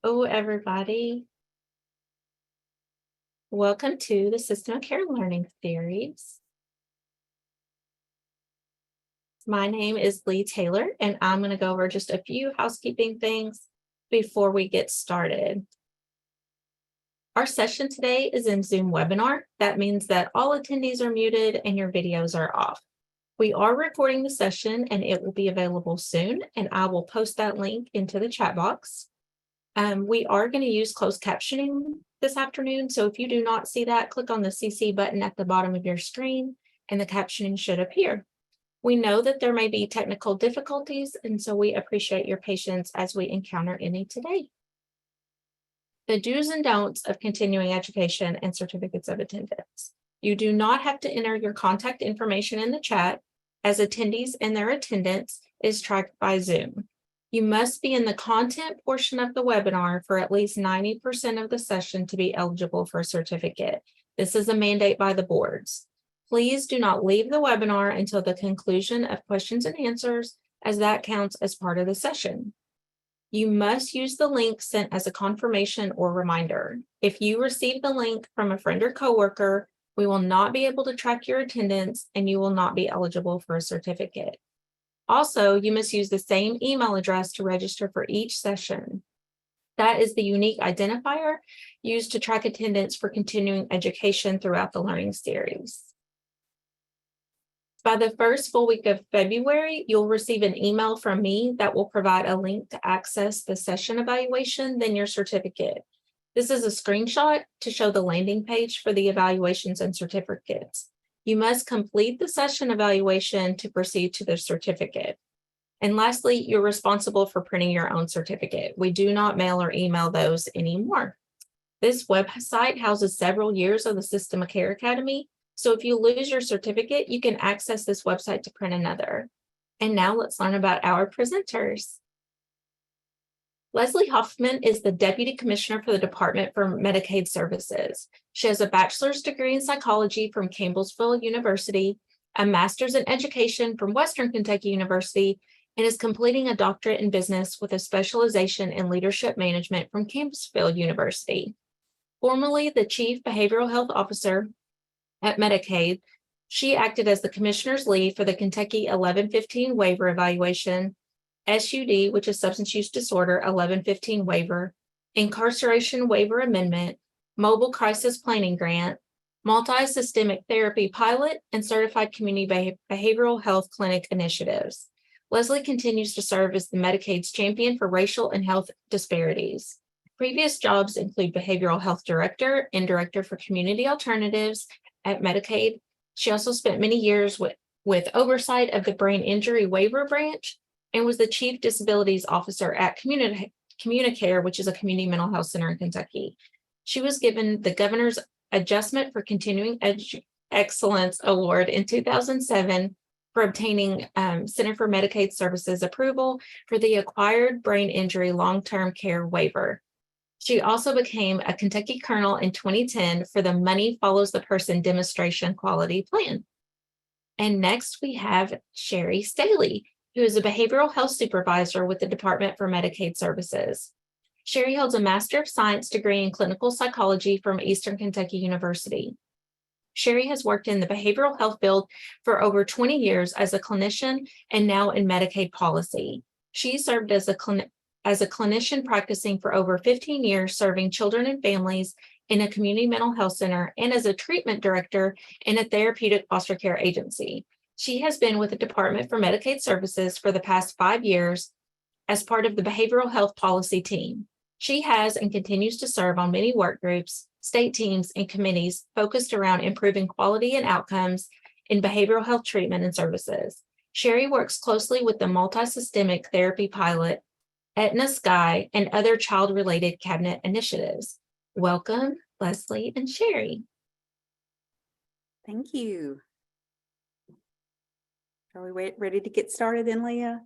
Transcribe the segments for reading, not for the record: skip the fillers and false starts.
Hello, everybody. Welcome to the System of Care Learning Series. My name is Lee Taylor, and I'm going to go over just a few housekeeping things before we get started. Our session today is in Zoom webinar. That means that all attendees are muted and your videos are off. We are recording the session and it will be available soon, and I will post that link into the chat box. We are going to use closed captioning this afternoon, so if you do not see that, click on the CC button at the bottom of your screen and the captioning should appear. We know that there may be technical difficulties, and so we appreciate your patience as we encounter any today. The do's and don'ts of continuing education and certificates of attendance. You do not have to enter your contact information in the chat, as attendees and their attendance is tracked by Zoom. You must be in the content portion of the webinar for at least 90% of the session to be eligible for a certificate. This is a mandate by the boards. Please do not leave the webinar until the conclusion of questions and answers, as that counts as part of the session. You must use the link sent as a confirmation or reminder. If you receive the link from a friend or coworker, we will not be able to track your attendance and you will not be eligible for a certificate. Also, you must use the same email address to register for each session. That is the unique identifier used to track attendance for continuing education throughout the learning series. By the first full week of February, you'll receive an email from me that will provide a link to access the session evaluation, then your certificate. This is a screenshot to show the landing page for the evaluations and certificates. You must complete the session evaluation to proceed to the certificate. And lastly, you're responsible for printing your own certificate. We do not mail or email those anymore. This website houses several years of the System of Care Academy. So if you lose your certificate, you can access this website to print another. And now let's learn about our presenters. Leslie Hoffmann is the Deputy Commissioner for the Department for Medicaid Services. She has a bachelor's degree in psychology from Campbellsville University, a master's in education from Western Kentucky University, and is completing a doctorate in business with a specialization in leadership management from Campbellsville University. Formerly the Chief Behavioral Health Officer at Medicaid, she acted as the commissioner's lead for the Kentucky 1115 waiver evaluation, SUD, which is substance use disorder 1115 waiver, incarceration waiver amendment, mobile crisis planning grant, multi-systemic therapy pilot, and certified community behavioral health clinic initiatives. Leslie continues to serve as the Medicaid's champion for racial and health disparities. Previous jobs include behavioral health director and director for community alternatives at Medicaid. She also spent many years with oversight of the brain injury waiver branch and was the chief disabilities officer at Communicare, which is a community mental health center in Kentucky. She was given the Governor's Adjustment for Continuing Excellence Award in 2007 for obtaining Center for Medicaid Services approval for the acquired brain injury long-term care waiver. She also became a Kentucky Colonel in 2010 for the Money Follows the Person Demonstration Quality Plan. And next we have Sherri Staley, who is a behavioral health supervisor with the Department for Medicaid Services. Sherri holds a Master of Science degree in clinical psychology from Eastern Kentucky University. Sherri has worked in the behavioral health field for over 20 years as a clinician and now in Medicaid policy. She served as a clinician practicing for over 15 years, serving children and families in a community mental health center and as a treatment director in a therapeutic foster care agency. She has been with the Department for Medicaid Services for the past 5 years as part of the behavioral health policy team. She has and continues to serve on many work groups, state teams, and committees focused around improving quality and outcomes in behavioral health treatment and services. Sherri works closely with the multi-systemic therapy pilot, Aetna Sky, and other child-related cabinet initiatives. Welcome, Leslie and Sherri. Thank you. Are we ready to get started then, Leah?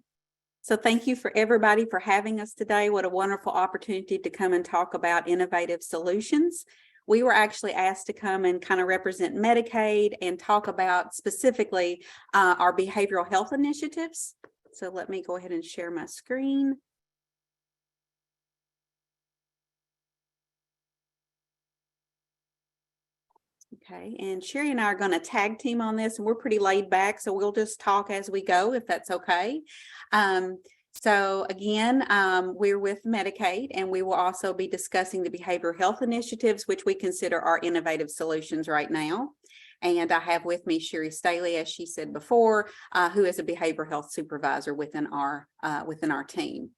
So thank you for everybody for having us today. What a wonderful opportunity to come and talk about innovative solutions. We were actually asked to come and kind of represent Medicaid and talk about specifically our behavioral health initiatives. So let me go ahead and share my screen. Okay, and Sherri and I are going to tag team on this, and we're pretty laid back, so we'll just talk as we go, if that's okay. So again, we're with Medicaid, and we will also be discussing the behavioral health initiatives, which we consider our innovative solutions right now. And I have with me Sherri Staley, as she said before, who is a behavioral health supervisor within our team.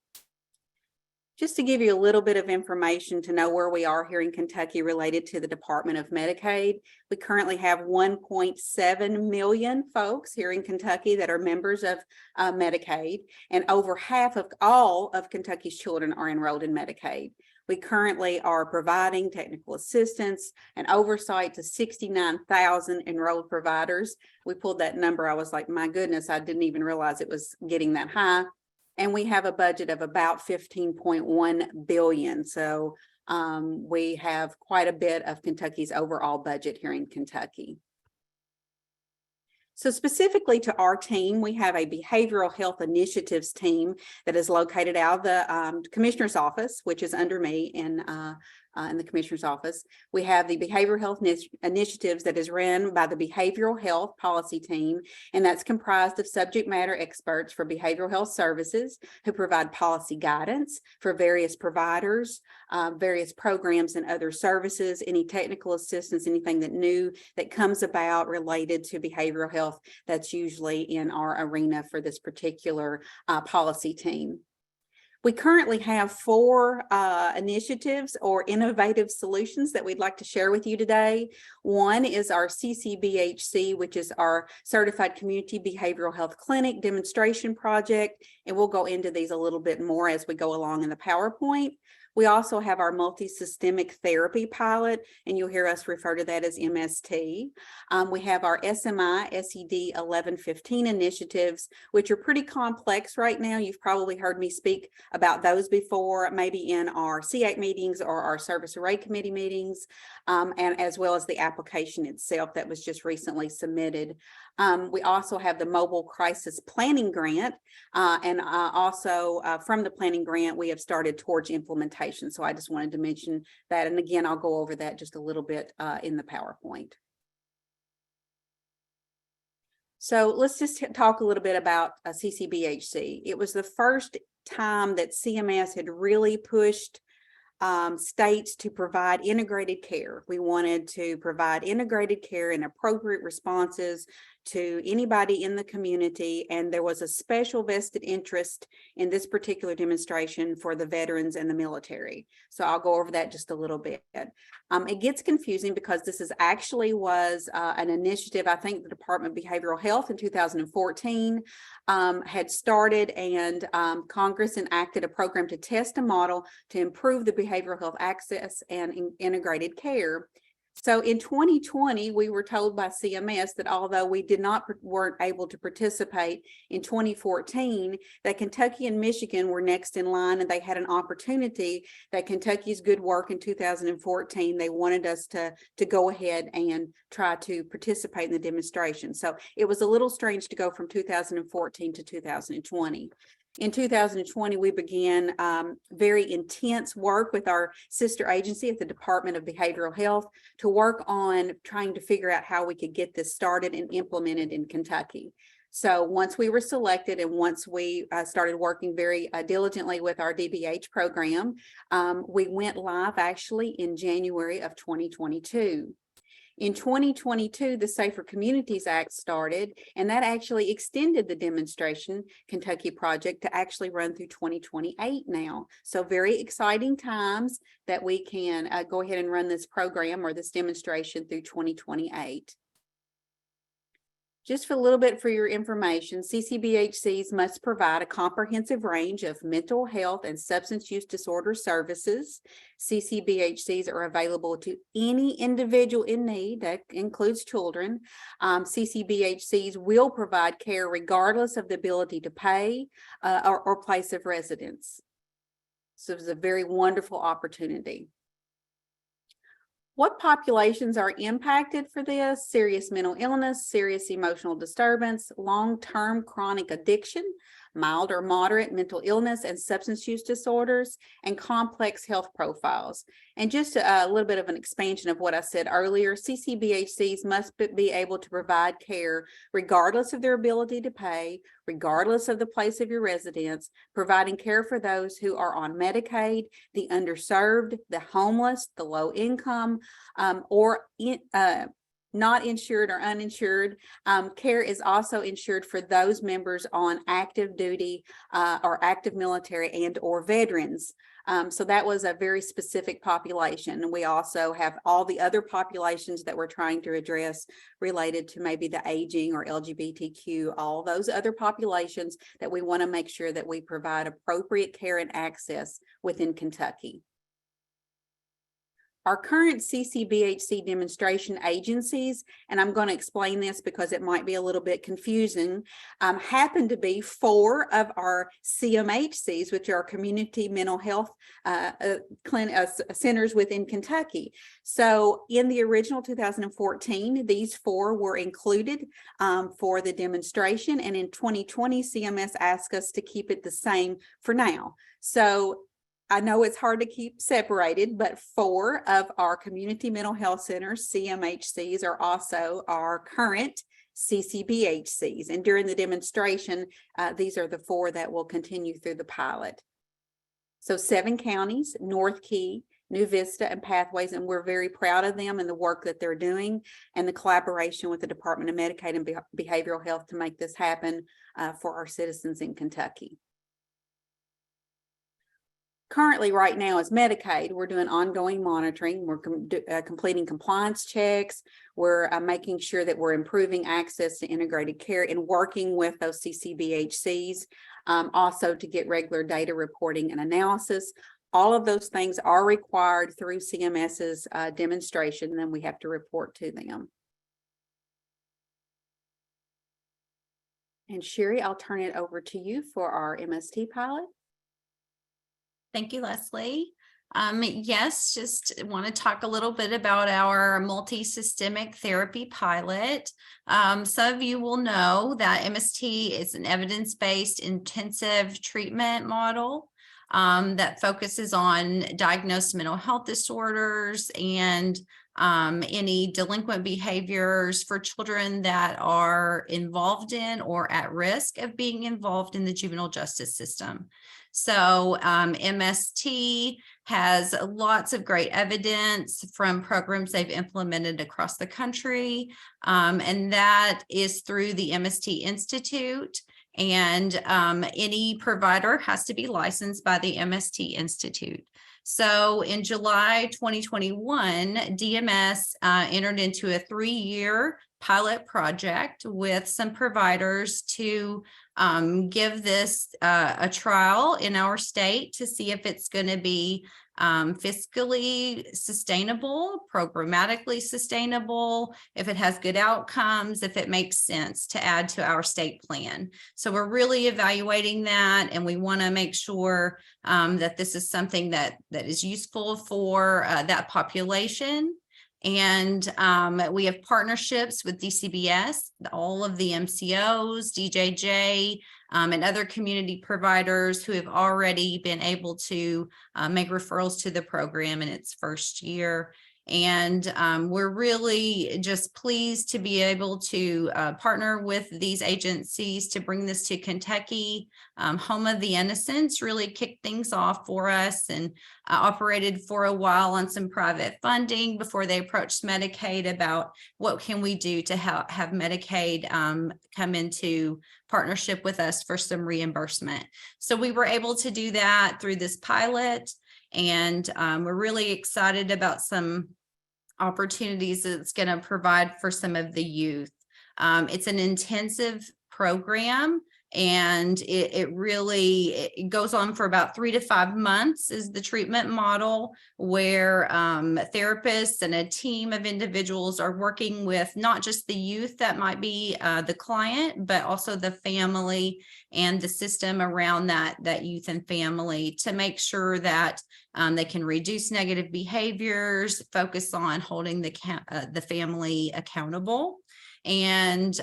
Just to give you a little bit of information to know where we are here in Kentucky related to the Department of Medicaid, we currently have 1.7 million folks here in Kentucky that are members of Medicaid, and over half of all of Kentucky's children are enrolled in Medicaid. We currently are providing technical assistance and oversight to 69,000 enrolled providers. We pulled that number. I was like, my goodness, I didn't even realize it was getting that high. And we have a budget of about 15.1 billion. So we have quite a bit of Kentucky's overall budget here in Kentucky. So specifically to our team, we have a behavioral health initiatives team that is located out of the commissioner's office, which is under me in the commissioner's office. We have the behavioral health initiatives that is run by the behavioral health policy team, and that's comprised of subject matter experts for behavioral health services who provide policy guidance for various providers, various programs and other services, any technical assistance, anything that comes about related to behavioral health. That's usually in our arena for this particular policy team. We currently have 4 initiatives or innovative solutions that we'd like to share with you today. One is our CCBHC, which is our Certified Community Behavioral Health Clinic demonstration project, and we'll go into these a little bit more as we go along in the PowerPoint. We also have our multi-systemic therapy pilot, and you'll hear us refer to that as MST. We have our SMI, SED 1115 initiatives, which are pretty complex right now. You've probably heard me speak about those before, maybe in our CAC meetings or our Service Array Committee meetings, and as well as the application itself that was just recently submitted. We also have the Mobile Crisis Planning Grant, and also from the planning grant, we have started towards implementation. So I just wanted to mention that. And again, I'll go over that just a little bit in the PowerPoint. So let's just talk a little bit about CCBHC. It was the first time that CMS had really pushed states to provide integrated care. We wanted to provide integrated care and appropriate responses to anybody in the community, and there was a special vested interest in this particular demonstration for the veterans and the military. So I'll go over that just a little bit. It gets confusing because this was an initiative. I think the Department of Behavioral Health in 2014 had started, and Congress enacted a program to test a model to improve the behavioral health access and integrated care. So in 2020, we were told by CMS that although we weren't able to participate in 2014, that Kentucky and Michigan were next in line, and they had an opportunity that Kentucky's good work in 2014, they wanted us to go ahead and try to participate in the demonstration. So it was a little strange to go from 2014 to 2020. In 2020, we began very intense work with our sister agency at the Department of Behavioral Health to work on trying to figure out how we could get this started and implemented in Kentucky. So once we were selected and once we started working very diligently with our DBH program, we went live actually in January of 2022. In 2022, the Safer Communities Act started, and that actually extended the demonstration Kentucky project to actually run through 2028 now. So very exciting times that we can go ahead and run this program or this demonstration through 2028. Just for a little bit for your information, CCBHCs must provide a comprehensive range of mental health and substance use disorder services. CCBHCs are available to any individual in need, that includes children. CCBHCs will provide care regardless of the ability to pay or place of residence. So it's a very wonderful opportunity. What populations are impacted for this? Serious mental illness, serious emotional disturbance, long-term chronic addiction, mild or moderate mental illness and substance use disorders, and complex health profiles. And just a little bit of an expansion of what I said earlier, CCBHCs must be able to provide care regardless of their ability to pay, regardless of the place of your residence, providing care for those who are on Medicaid, the underserved, the homeless, the low income, or not insured or uninsured. Care is also insured for those members on active duty or active military and or veterans. So that was a very specific population. And we also have all the other populations that we're trying to address related to maybe the aging or LGBTQ, all those other populations that we want to make sure that we provide appropriate care and access within Kentucky. Our current CCBHC demonstration agencies, and I'm going to explain this because it might be a little bit confusing, happen to be 4 of our CMHCs, which are community mental health centers within Kentucky. So in the original 2014, these 4 were included for the demonstration, and in 2020, CMS asked us to keep it the same for now. So I know it's hard to keep separated, but 4 of our community mental health centers, CMHCs, are also our current CCBHCs. And during the demonstration, these are the 4 that will continue through the pilot. So 7 counties, North Key, New Vista, and Pathways, and we're very proud of them and the work that they're doing and the collaboration with the Department of Medicaid and Behavioral Health to make this happen for our citizens in Kentucky. Currently, right now, as Medicaid, we're doing ongoing monitoring. We're completing compliance checks. We're making sure that we're improving access to integrated care and working with those CCBHCs, also to get regular data reporting and analysis. All of those things are required through CMS's demonstration, and then we have to report to them. And Sherri, I'll turn it over to you for our MST pilot. Thank you, Leslie. Yes, just want to talk a little bit about our multi-systemic therapy pilot. Some of you will know that MST is an evidence-based intensive treatment model that focuses on diagnosed mental health disorders and any delinquent behaviors for children that are involved in or at risk of being involved in the juvenile justice system. So MST has lots of great evidence from programs they've implemented across the country, and that is through the MST Institute. And any provider has to be licensed by the MST Institute. So in July 2021, DMS entered into a 3-year pilot project with some providers to give this a trial in our state to see if it's going to be fiscally sustainable, programmatically sustainable, if it has good outcomes, if it makes sense to add to our state plan. So we're really evaluating that, and we want to make sure that this is something that is useful for that population. And we have partnerships with DCBS, all of the MCOs, DJJ, and other community providers who have already been able to make referrals to the program in its first year. And we're really just pleased to be able to partner with these agencies to bring this to Kentucky. Home of the Innocents really kicked things off for us and operated for a while on some private funding before they approached Medicaid about what can we do to have Medicaid come into partnership with us for some reimbursement. So we were able to do that through this pilot, and we're really excited about some opportunities that it's going to provide for some of the youth. It's an intensive program, and it really goes on for about 3 to 5 months is the treatment model, where therapists and a team of individuals are working with not just the youth that might be the client, but also the family and the system around that youth and family to make sure that they can reduce negative behaviors, focus on holding the family accountable. and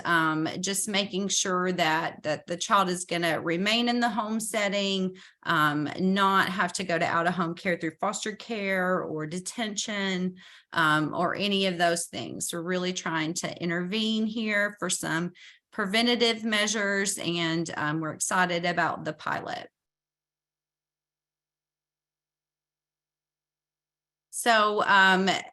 just making sure that the child is going to remain in the home setting, not have to go to out-of-home care through foster care or detention, or any of those things. We're really trying to intervene here for some preventative measures, and we're excited about the pilot. So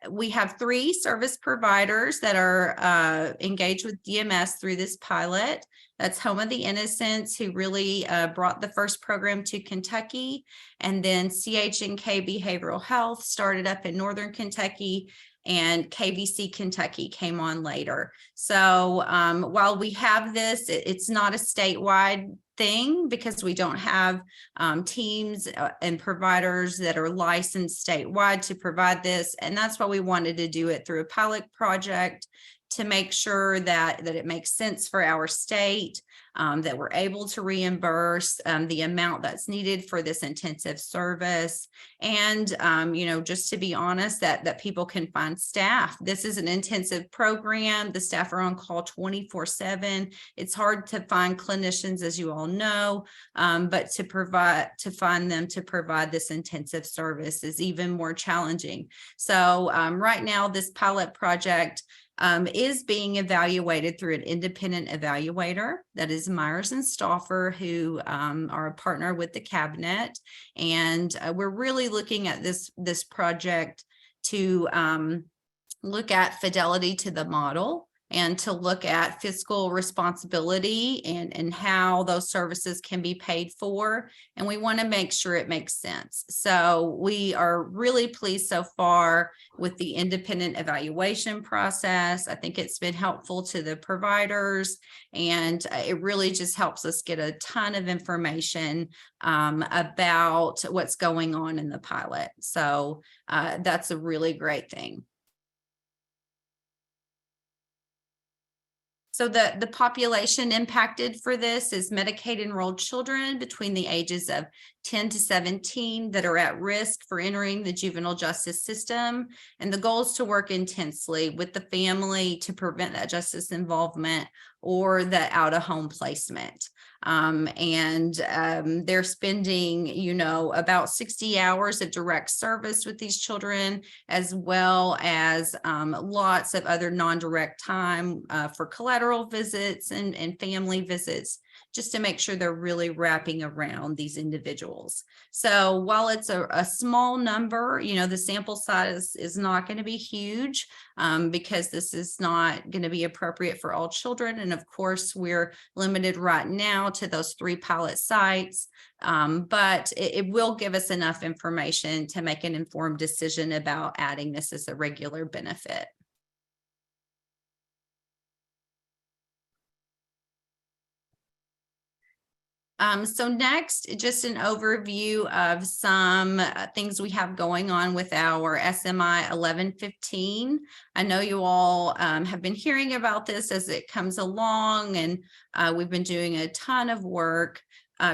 we have 3 service providers that are engaged with DMS through this pilot. That's Home of the Innocents, who really brought the first program to Kentucky, and then CH&K Behavioral Health started up in Northern Kentucky, and KVC Kentucky came on later. So while we have this, it's not a statewide thing because we don't have teams and providers that are licensed statewide to provide this. And that's why we wanted to do it through a pilot project to make sure that it makes sense for our state, that we're able to reimburse the amount that's needed for this intensive service. And, just to be honest, that people can find staff. This is an intensive program. The staff are on call 24/7. It's hard to find clinicians, as you all know, but to find them to provide this intensive service is even more challenging. So right now, this pilot project is being evaluated through an independent evaluator, that is Myers and Stauffer, who are a partner with the cabinet. And we're really looking at this project to look at fidelity to the model, and to look at fiscal responsibility and how those services can be paid for. And we want to make sure it makes sense. So we are really pleased so far with the independent evaluation process. I think it's been helpful to the providers, and it really just helps us get a ton of information about what's going on in the pilot. So that's a really great thing. So the population impacted for this is Medicaid enrolled children between the ages of 10 to 17 that are at risk for entering the juvenile justice system. And the goal is to work intensely with the family to prevent that justice involvement or the out-of-home placement. They're spending, about 60 hours of direct service with these children, as well as lots of other non-direct time for collateral visits and family visits, just to make sure they're really wrapping around these individuals. So while it's a small number, the sample size is not going to be huge because this is not going to be appropriate for all children. And of course, we're limited right now to those 3 pilot sites, but it will give us enough information to make an informed decision about adding this as a regular benefit. So next, just an overview of some things we have going on with our SMI 1115. I know you all have been hearing about this as it comes along, and we've been doing a ton of work.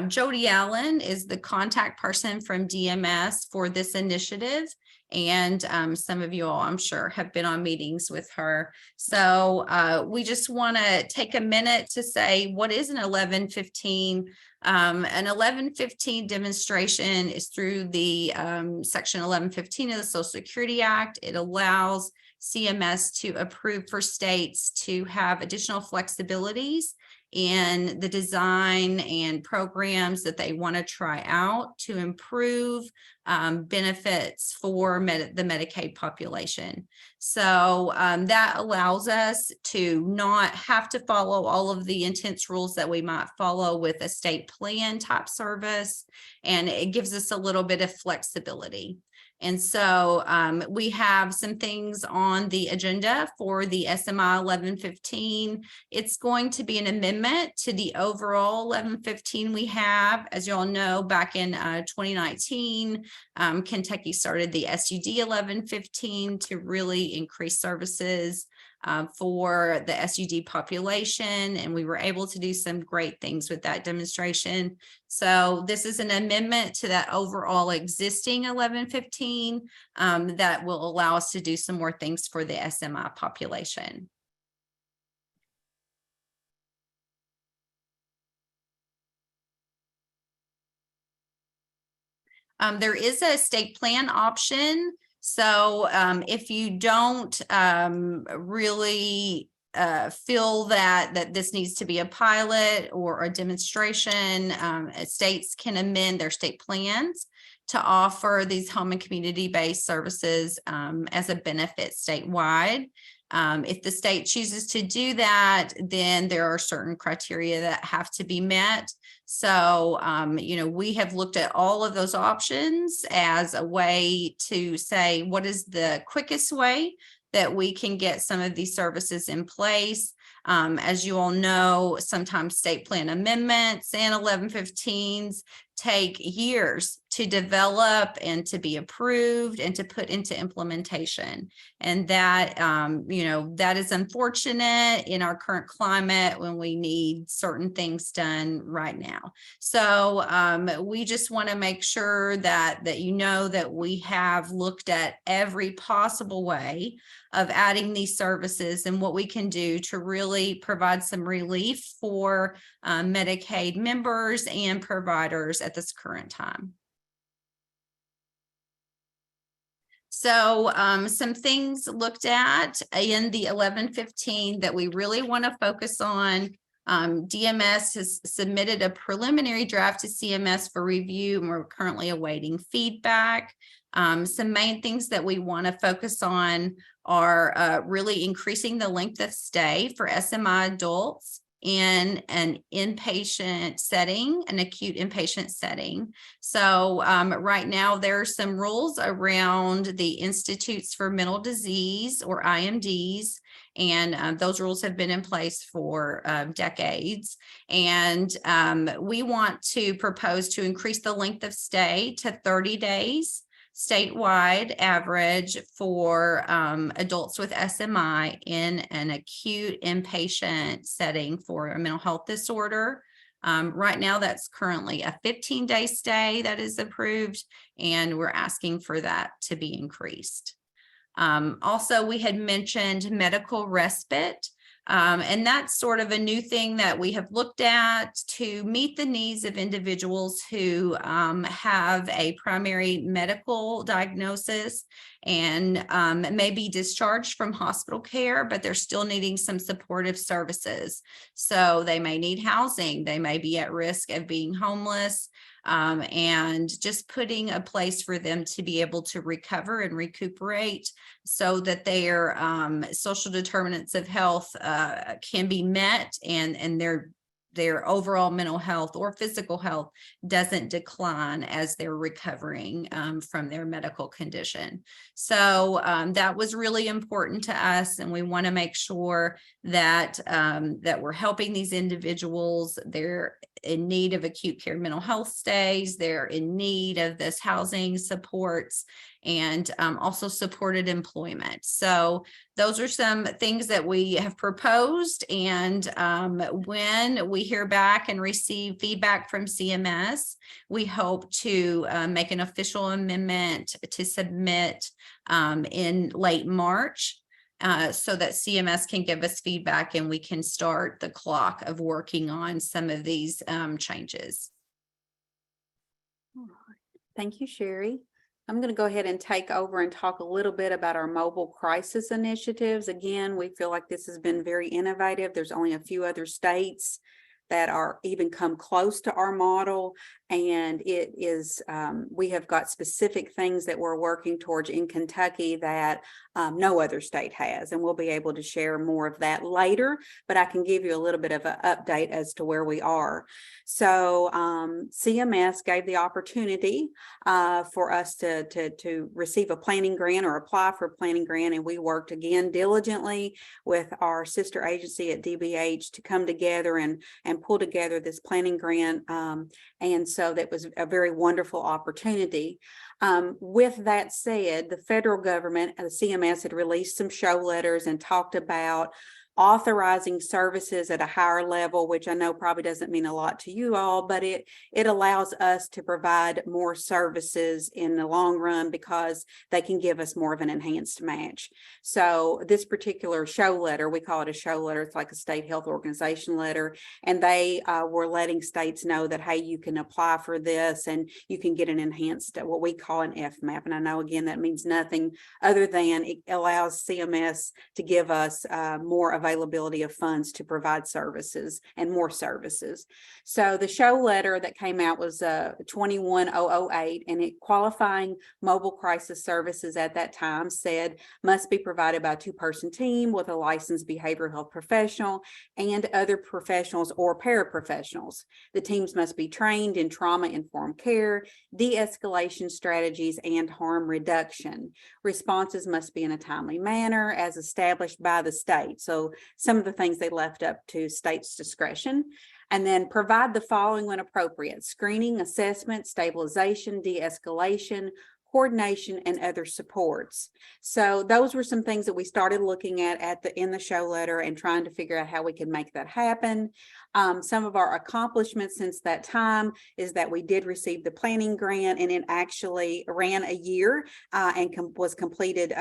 Jody Allen is the contact person from DMS for this initiative. And some of you all, I'm sure, have been on meetings with her. So we just want to take a minute to say, what is an 1115? An 1115 demonstration is through the section 1115 of the Social Security Act. It allows CMS to approve for states to have additional flexibilities in the design and programs that they want to try out to improve benefits for the Medicaid population. So that allows us to not have to follow all of the intense rules that we might follow with a state plan type service, and it gives us a little bit of flexibility. And so we have some things on the agenda for the SMI 1115. It's going to be an amendment to the overall 1115 we have. As you all know, back in 2019, Kentucky started the SUD 1115 to really increase services for the SUD population, and we were able to do some great things with that demonstration. So this is an amendment to that overall existing 1115 that will allow us to do some more things for the SMI population. There is a state plan option. So if you don't really feel that this needs to be a pilot or a demonstration, states can amend their state plans to offer these home and community-based services as a benefit statewide. If the state chooses to do that, then there are certain criteria that have to be met. So, we have looked at all of those options as a way to say, what is the quickest way that we can get some of these services in place? As you all know, sometimes state plan amendments and 1115s take years to develop and to be approved and to put into implementation. And that, that is unfortunate in our current climate when we need certain things done right now. So we just want to make sure that that we have looked at every possible way of adding these services and what we can do to really provide some relief for Medicaid members and providers at this current time. So some things looked at in the 1115 that we really want to focus on. DMS has submitted a preliminary draft to CMS for review, and we're currently awaiting feedback. Some main things that we want to focus on are really increasing the length of stay for SMI adults in an inpatient setting, an acute inpatient setting. So right now there are some rules around the Institutes for Mental Disease, or IMDs, and those rules have been in place for decades. And we want to propose to increase the length of stay to 30 days statewide average for adults with SMI in an acute inpatient setting for a mental health disorder. Right now, that's currently a 15-day stay that is approved, and we're asking for that to be increased. Also, we had mentioned medical respite. And that's sort of a new thing that we have looked at to meet the needs of individuals who have a primary medical diagnosis and may be discharged from hospital care, but they're still needing some supportive services. So they may need housing, they may be at risk of being homeless, and just putting a place for them to be able to recover and recuperate so that their social determinants of health can be met, and their overall mental health or physical health doesn't decline as they're recovering from their medical condition. So that was really important to us, and we want to make sure that that we're helping these individuals. They're in need of acute care mental health stays, they're in need of this housing supports, and also supported employment. So those are some things that we have proposed, and when we hear back and receive feedback from CMS, we hope to make an official amendment to submit in late March, so that CMS can give us feedback and we can start the clock of working on some of these changes. All right. Thank you, Sherri. I'm going to go ahead and take over and talk a little bit about our mobile crisis initiatives. Again, we feel like this has been very innovative. There's only a few other states that are even come close to our model, and it is we have got specific things that we're working towards in Kentucky that no other state has, and we'll be able to share more of that later, but I can give you a little bit of an update as to where we are. So CMS gave the opportunity for us to receive a planning grant or apply for a planning grant, and we worked again diligently with our sister agency at DBH to come together and pull together this planning grant, and so that was a very wonderful opportunity. With that said, the federal government, the CMS, had released some show letters and talked about authorizing services at a higher level, which I know probably doesn't mean a lot to you all, but it allows us to provide more services in the long run because they can give us more of an enhanced match. So this particular show letter, we call it a show letter, it's like a state health organization letter, and they were letting states know that, hey, you can apply for this and you can get an enhanced, what we call an FMAP. And I know, again, that means nothing other than it allows CMS to give us more availability of funds to provide services and more services. So the show letter that came out was 21008, and it qualifying mobile crisis services at that time said must be provided by a 2-person team with a licensed behavioral health professional and other professionals or paraprofessionals. The teams must be trained in trauma-informed care, de-escalation strategies, and harm reduction. Responses must be in a timely manner as established by the state. So some of the things they left up to state's discretion. And then provide the following when appropriate: screening, assessment, stabilization, de-escalation, coordination, and other supports. So those were some things that we started looking at in the show letter and trying to figure out how we can make that happen. Some of our accomplishments since that time is that we did receive the planning grant, and it actually ran a year and was completed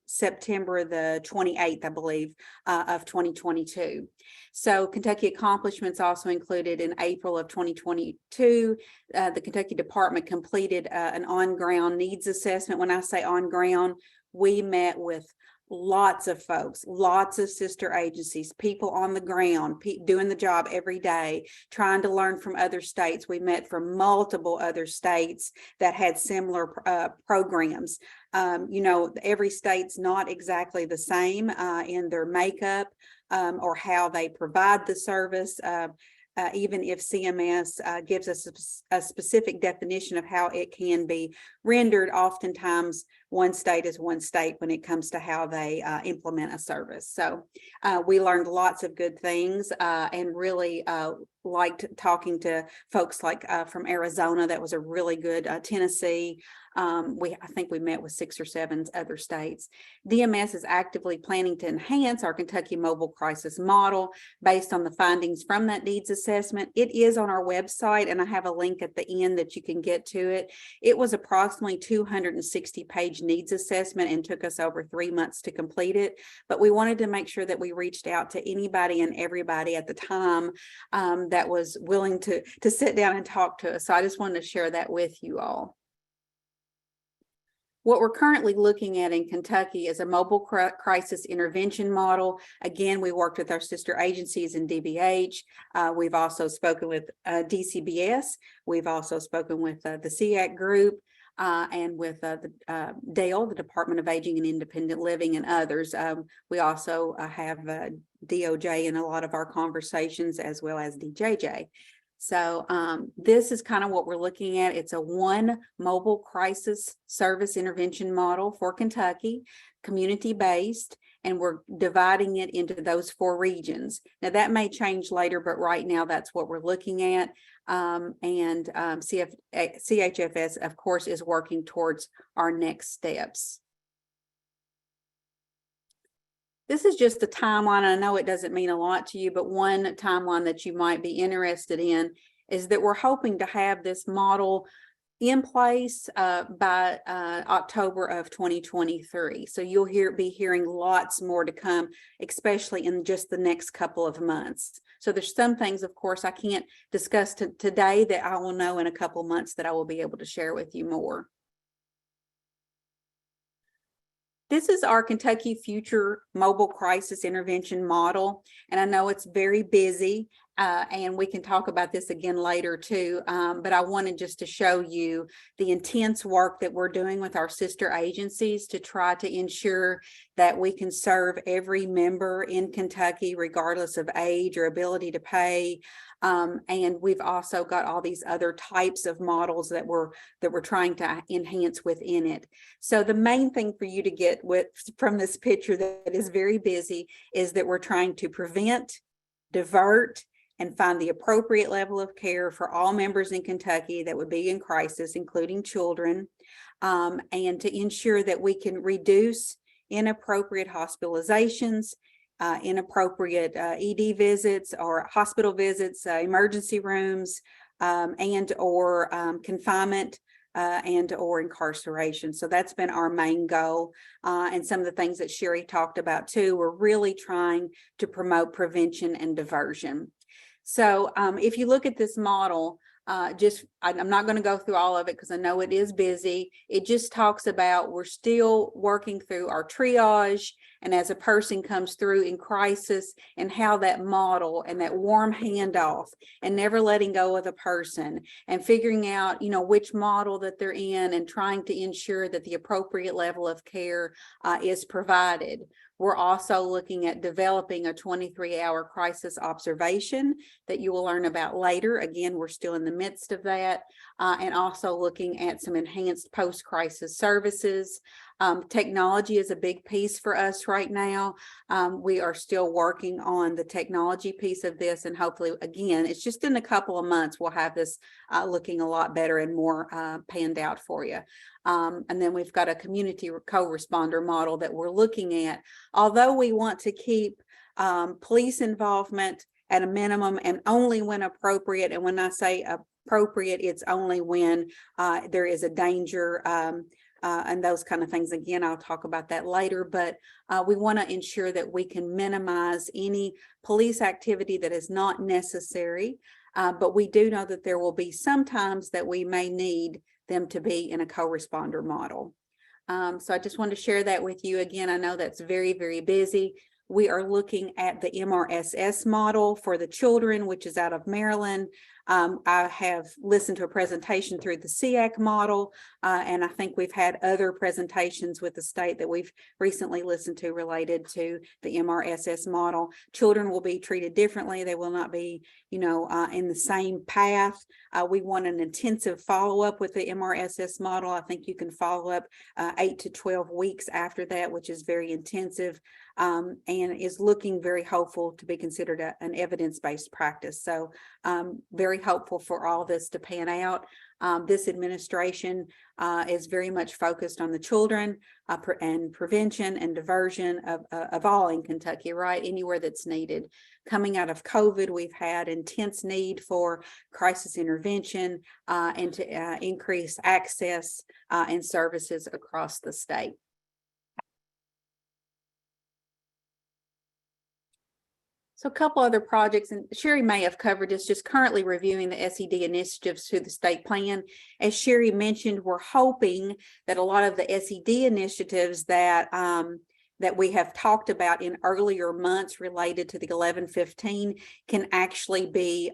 September the 28th, I believe, of 2022. So Kentucky accomplishments also included in April of 2022, the Kentucky Department completed an on-ground needs assessment. When I say on-ground, we met with lots of folks, lots of sister agencies, people on the ground, doing the job every day, trying to learn from other states. We met from multiple other states that had similar programs. You know, every state's not exactly the same in their makeup or how they provide the service. Even if CMS gives us a specific definition of how it can be rendered, oftentimes one state is one state when it comes to how they implement a service. So we learned lots of good things and really liked talking to folks like from Arizona. That was a really good Tennessee. I think we met with 6 or 7 other states. DMS is actively planning to enhance our Kentucky mobile crisis model based on the findings from that needs assessment. It is on our website, and I have a link at the end that you can get to it. It was approximately 260-page needs assessment and took us over 3 months to complete it. But we wanted to make sure that we reached out to anybody and everybody at the time that was willing to sit down and talk to us. So I just wanted to share that with you all. What we're currently looking at in Kentucky is a mobile crisis intervention model. Again, we worked with our sister agencies in DBH. We've also spoken with DCBS. We've also spoken with the CAC group and with DAIL, the Department of Aging and Independent Living, and others. We also have DOJ in a lot of our conversations, as well as DJJ. So this is kind of what we're looking at. It's a one mobile crisis service intervention model for Kentucky, community-based, and we're dividing it into those 4 regions. Now that may change later, but right now that's what we're looking at. CHFS, of course, is working towards our next steps. This is just a timeline. I know it doesn't mean a lot to you, but one timeline that you might be interested in is that we're hoping to have this model in place by October of 2023. So you'll be hearing lots more to come, especially in just the next couple of months. So there's some things, of course, I can't discuss today that I will know in a couple of months that I will be able to share with you more. This is our Kentucky Future Mobile Crisis Intervention Model, and I know it's very busy, and we can talk about this again later too, but I wanted just to show you the intense work that we're doing with our sister agencies to try to ensure that we can serve every member in Kentucky, regardless of age or ability to pay. And we've also got all these other types of models that we're trying to enhance within it. So the main thing for you to get from this picture that is very busy is that we're trying to prevent, divert, and find the appropriate level of care for all members in Kentucky that would be in crisis, including children, and to ensure that we can reduce inappropriate hospitalizations, inappropriate ED visits or hospital visits, emergency rooms, and or confinement and or incarceration. So that's been our main goal. And some of the things that Sherri talked about too, we're really trying to promote prevention and diversion. So if you look at this model, I'm not going to go through all of it because I know it is busy. It just talks about we're still working through our triage, and as a person comes through in crisis, and how that model and that warm handoff and never letting go of the person and figuring out, which model that they're in and trying to ensure that the appropriate level of care is provided. We're also looking at developing a 23-hour crisis observation that you will learn about later. Again, we're still in the midst of that, and also looking at some enhanced post-crisis services. Technology is a big piece for us right now. We are still working on the technology piece of this, and hopefully, again, it's just in a couple of months, we'll have this looking a lot better and more panned out for you. And then we've got a community co-responder model that we're looking at. Although we want to keep police involvement at a minimum and only when appropriate, and when I say appropriate, it's only when there is a danger and those kind of things. Again, I'll talk about that later, but we want to ensure that we can minimize any police activity that is not necessary. But we do know that there will be some times that we may need them to be in a co-responder model. So I just wanted to share that with you. Again, I know that's very, very busy. We are looking at the MRSS model for the children, which is out of Maryland. I have listened to a presentation through the SEAC model, and I think we've had other presentations with the state that we've recently listened to related to the MRSS model. Children will be treated differently. They will not be, in the same path. We want an intensive follow-up with the MRSS model. I think you can follow up 8 to 12 weeks after that, which is very intensive. And is looking very hopeful to be considered an evidence-based practice. So very hopeful for all this to pan out. This administration is very much focused on the children and prevention and diversion of all in Kentucky, right? Anywhere that's needed. Coming out of COVID, we've had intense need for crisis intervention and to increase access and services across the state. So a couple other projects, and Sherri may have covered this, just currently reviewing the SED initiatives through the state plan. As Sherri mentioned, we're hoping that a lot of the SED initiatives that we have talked about in earlier months related to the 1115 can actually be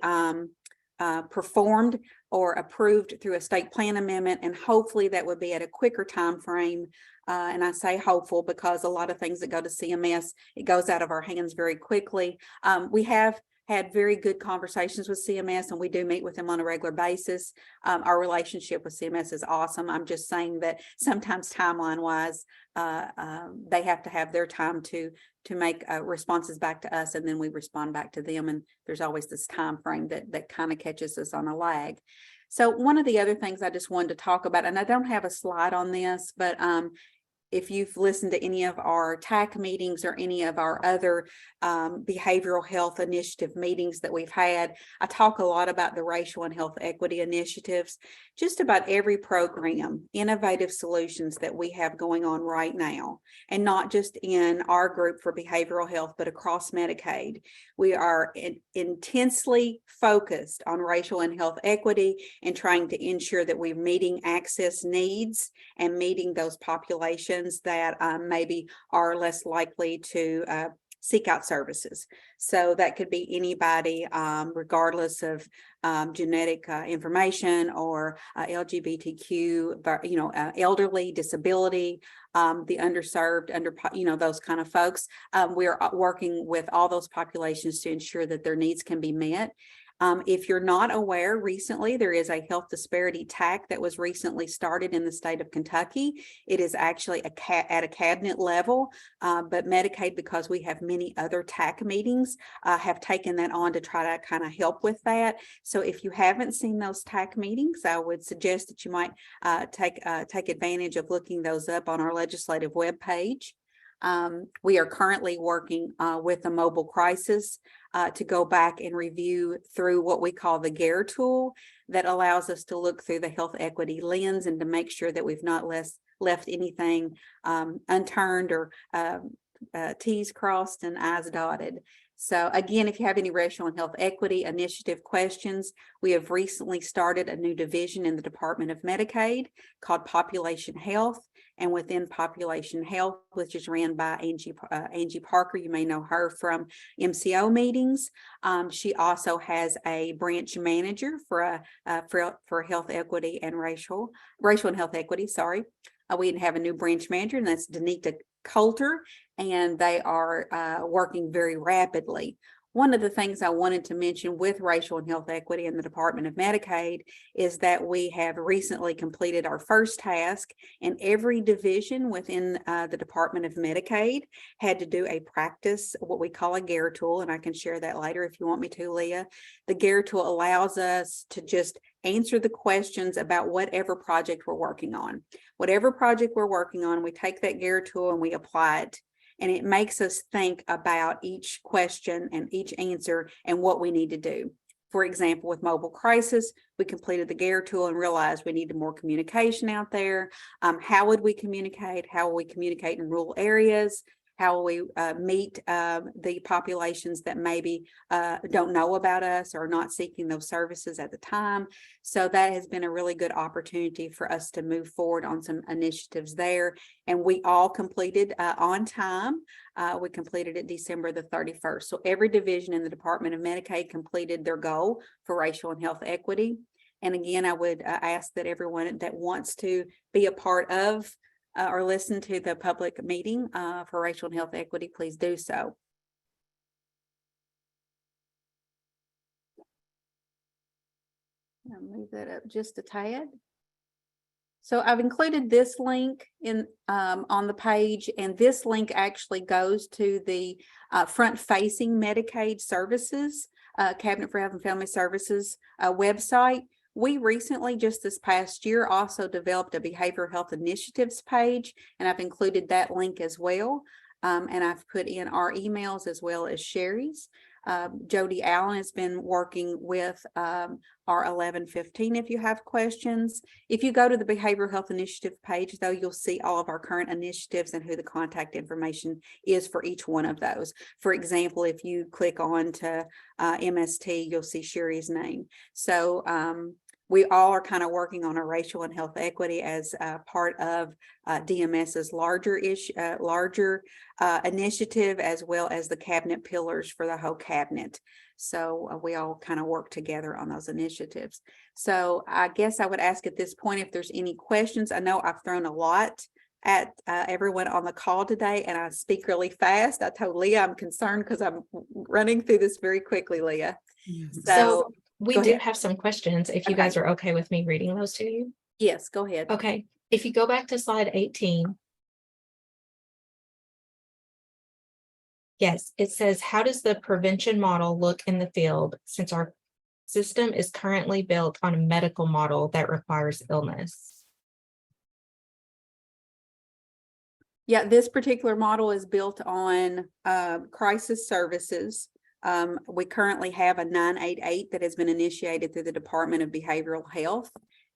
performed or approved through a state plan amendment, and hopefully that would be at a quicker time frame. And I say hopeful because a lot of things that go to CMS, it goes out of our hands very quickly. We have had very good conversations with CMS, and we do meet with them on a regular basis. Our relationship with CMS is awesome. I'm just saying that sometimes timeline wise, they have to have their time to make responses back to us, and then we respond back to them. And there's always this time frame that kind of catches us on a lag. So one of the other things I just wanted to talk about, and I don't have a slide on this, but if you've listened to any of our TAC meetings or any of our other behavioral health initiative meetings that we've had, I talk a lot about the racial and health equity initiatives. Just about every program, innovative solutions that we have going on right now, and not just in our group for behavioral health, but across Medicaid. We are intensely focused on racial and health equity and trying to ensure that we're meeting access needs and meeting those populations that maybe are less likely to seek out services. So that could be anybody, regardless of genetic information or LGBTQ, elderly, disability, the underserved, those kind of folks. We're working with all those populations to ensure that their needs can be met. If you're not aware, recently there is a health disparity TAC that was recently started in the state of Kentucky. It is actually at a cabinet level, but Medicaid, because we have many other TAC meetings, have taken that on to try to kind of help with that. So if you haven't seen those TAC meetings, I would suggest that you might take advantage of looking those up on our legislative webpage. We are currently working with a mobile crisis to go back and review through what we call the GARE tool that allows us to look through the health equity lens and to make sure that we've not left anything unturned or T's crossed and I's dotted. So again, if you have any racial and health equity initiative questions, we have recently started a new division in the Department of Medicaid called Population Health. And within Population Health, which is ran by Angie Parker, you may know her from MCO meetings. She also has a branch manager for health equity and racial and health equity. Sorry, we have a new branch manager, and that's Danita Coulter, and they are working very rapidly. One of the things I wanted to mention with racial and health equity in the Department of Medicaid is that we have recently completed our first task, and every division within the Department of Medicaid had to do a practice, what we call a GARE tool, and I can share that later if you want me to, Leah. The GARE tool allows us to just answer the questions about whatever project we're working on. Whatever project we're working on, we take that GARE tool and we apply it. And it makes us think about each question and each answer and what we need to do. For example, with mobile crisis, we completed the GARE tool and realized we needed more communication out there. How would we communicate? How will we communicate in rural areas? How will we meet the populations that maybe don't know about us or not seeking those services at the time? So that has been a really good opportunity for us to move forward on some initiatives there. And we all completed on time. We completed it December the 31st. So every division in the Department of Medicaid completed their goal for racial and health equity. And again, I would ask that everyone that wants to be a part of or listen to the public meeting for racial and health equity, please do so. I'll move that up just a tad. So I've included this link in on the page, and this link actually goes to the front-facing Medicaid services, Cabinet for Health and Family Services website. We recently, just this past year, also developed a behavioral health initiatives page, and I've included that link as well. And I've put in our emails as well as Sherri's. Jody Allen has been working with our 1115 if you have questions. If you go to the behavioral health initiative page, though, you'll see all of our current initiatives and who the contact information is for each one of those. For example, if you click on to MST, you'll see Sherri's name. So we all are kind of working on a racial and health equity as part of DMS's larger initiative, as well as the cabinet pillars for the whole cabinet. So we all kind of work together on those initiatives. So I guess I would ask at this point if there's any questions. I know I've thrown a lot at everyone on the call today, and I speak really fast. I told Leah I'm concerned because I'm running through this very quickly, Leah. So we go do ahead. have some questions, if you guys are okay with me reading those to you. Yes, go ahead. Okay, if you go back to slide 18. Yes, it says, how does the prevention model look in the field since our system is currently built on a medical model that requires illness? Yeah, this particular model is built on crisis services. We currently have a 988 that has been initiated through the Department of Behavioral Health.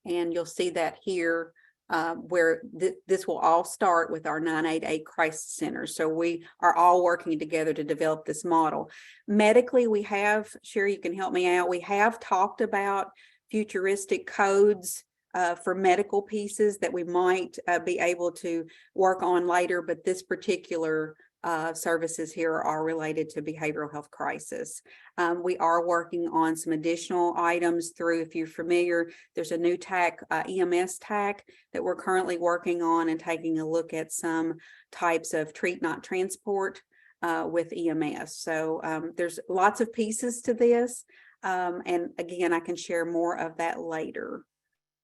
And you'll see that here where this will all start with our 988 crisis centers. So we are all working together to develop this model. Medically, we have, Sherri, you can help me out. We have talked about futuristic codes for medical pieces that we might be able to work on later, but this particular services here are related to behavioral health crisis. We are working on some additional items through, if you're familiar, there's a new TAC, EMS TAC that we're currently working on and taking a look at some types of treat not transport with EMS. So there's lots of pieces to this. And again, I can share more of that later.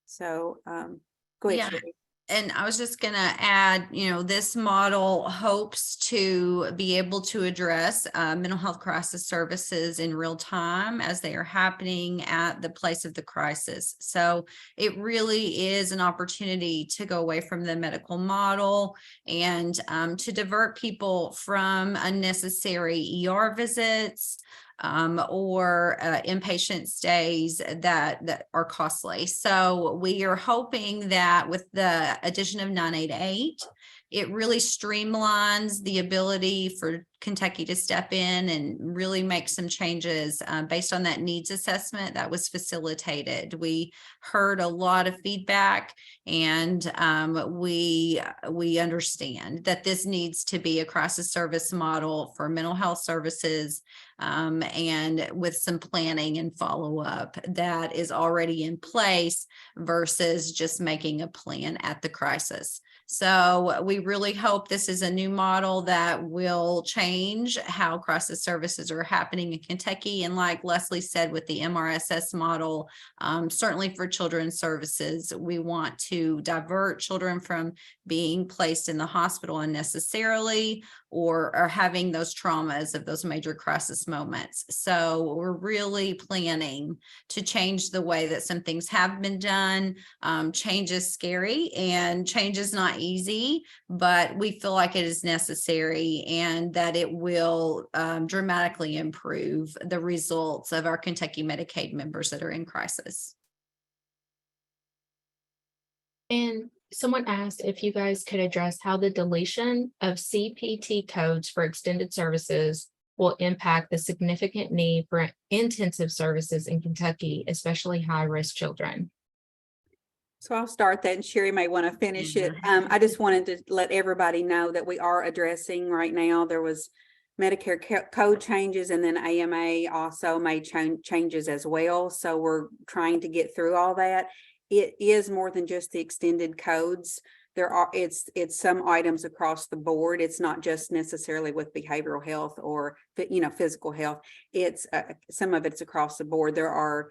So go ahead, Yeah. Sherri. And I was just gonna add, this model hopes to be able to address mental health crisis services in real time as they are happening at the place of the crisis. So it really is an opportunity to go away from the medical model and to divert people from unnecessary ER visits, or inpatient stays that are costly. So we are hoping that with the addition of 988, it really streamlines the ability for Kentucky to step in and really make some changes based on that needs assessment that was facilitated. We heard a lot of feedback, and we understand that this needs to be a crisis service model for mental health services, and with some planning and follow-up that is already in place versus just making a plan at the crisis. So we really hope this is a new model that will change how crisis services are happening in Kentucky. And like Leslie said, with the MRSS model, certainly for children's services, we want to divert children from being placed in the hospital unnecessarily or having those traumas of those major crisis moments. So we're really planning to change the way that some things have been done. Change is scary and change is not easy, but we feel like it is necessary and that it will dramatically improve the results of our Kentucky Medicaid members that are in crisis. And someone asked if you guys could address how the deletion of CPT codes for extended services will impact the significant need for intensive services in Kentucky, especially high-risk children. So I'll start that and Sherri may want to finish it. I just wanted to let everybody know that we are addressing right now. There was Medicare code changes, and then AMA also made changes as well. So we're trying to get through all that. It is more than just the extended codes. It's some items across the board. It's not just necessarily with behavioral health or physical health. It's some of it's across the board. There are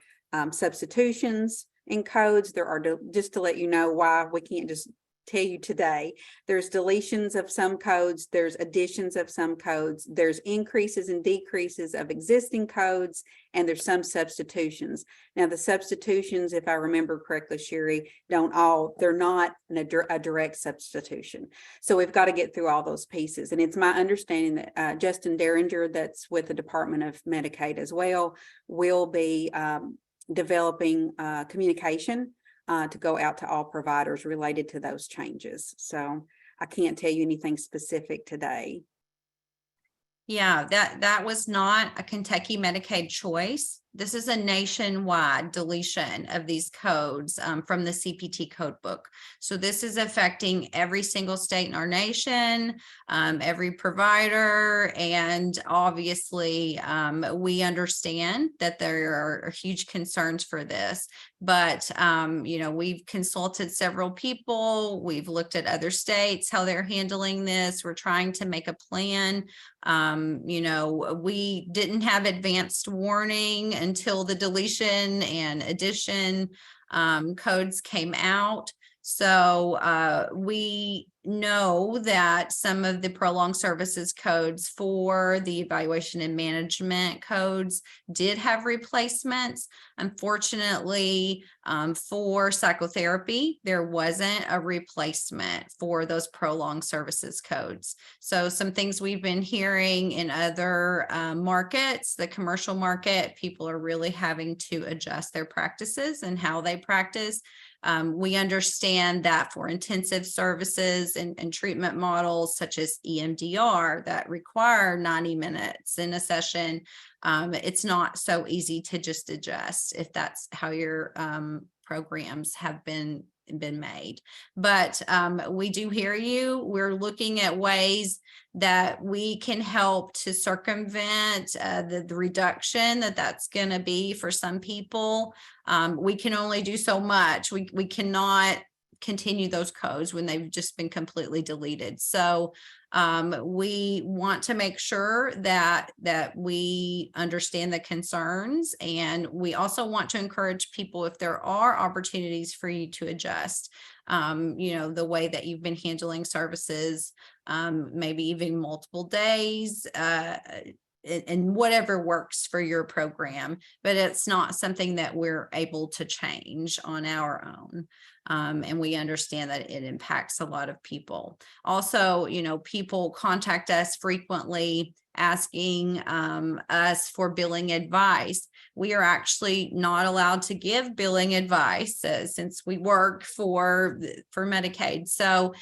substitutions in codes. There are, just to let you know why we can't just tell you today, there's deletions of some codes, there's additions of some codes, there's increases and decreases of existing codes, and there's some substitutions. Now the substitutions, if I remember correctly, Sherri, they're not a direct substitution. So we've got to get through all those pieces. And it's my understanding that Justin Derringer, that's with the Department of Medicaid as well, will be developing communication to go out to all providers related to those changes. So I can't tell you anything specific today. Yeah, that was not a Kentucky Medicaid choice. This is a nationwide deletion of these codes from the CPT code book. So this is affecting every single state in our nation, every provider, and obviously we understand that there are huge concerns for this. But we've consulted several people. We've looked at other states, how they're handling this. We're trying to make a plan. We didn't have advanced warning until the deletion and addition codes came out. So we know that some of the prolonged services codes for the evaluation and management codes did have replacements. Unfortunately, for psychotherapy, there wasn't a replacement for those prolonged services codes. So some things we've been hearing in other markets, the commercial market, people are really having to adjust their practices and how they practice. We understand that for intensive services and treatment models such as EMDR that require 90 minutes in a session, it's not so easy to just adjust if that's how your programs have been made. But we do hear you. We're looking at ways that we can help to circumvent the reduction that's going to be for some people. We can only do so much. We cannot continue those codes when they've just been completely deleted. So we want to make sure that we understand the concerns, and we also want to encourage people, if there are opportunities for you to adjust, the way that you've been handling services, maybe even multiple days, and whatever works for your program, but it's not something that we're able to change on our own. And we understand that it impacts a lot of people. Also, people contact us frequently asking us for billing advice. We are actually not allowed to give billing advice since we work for Medicaid. So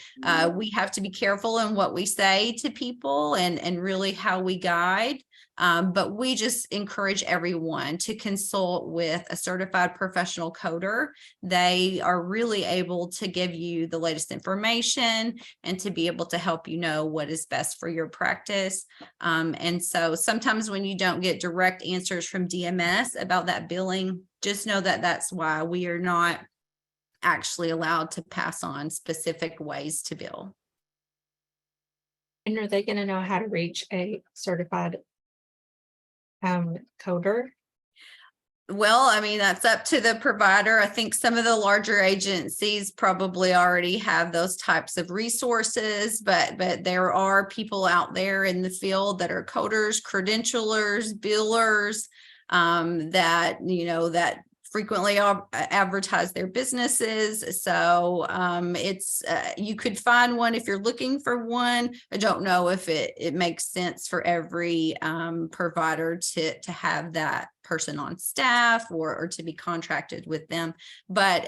we have to be careful in what we say to people and really how we guide. But we just encourage everyone to consult with a certified professional coder. They are really able to give you the latest information and to be able to help you know what is best for your practice. And so sometimes when you don't get direct answers from DMS about that billing, just know that that's why we are not actually allowed to pass on specific ways to bill. And are they going to know how to reach a certified coder? Well, I mean, that's up to the provider. I think some of the larger agencies probably already have those types of resources, but there are people out there in the field that are coders, credentialers, billers, that frequently advertise their businesses. So it's you could find one if you're looking for one. I don't know if it makes sense for every provider to have that person on staff or to be contracted with them, but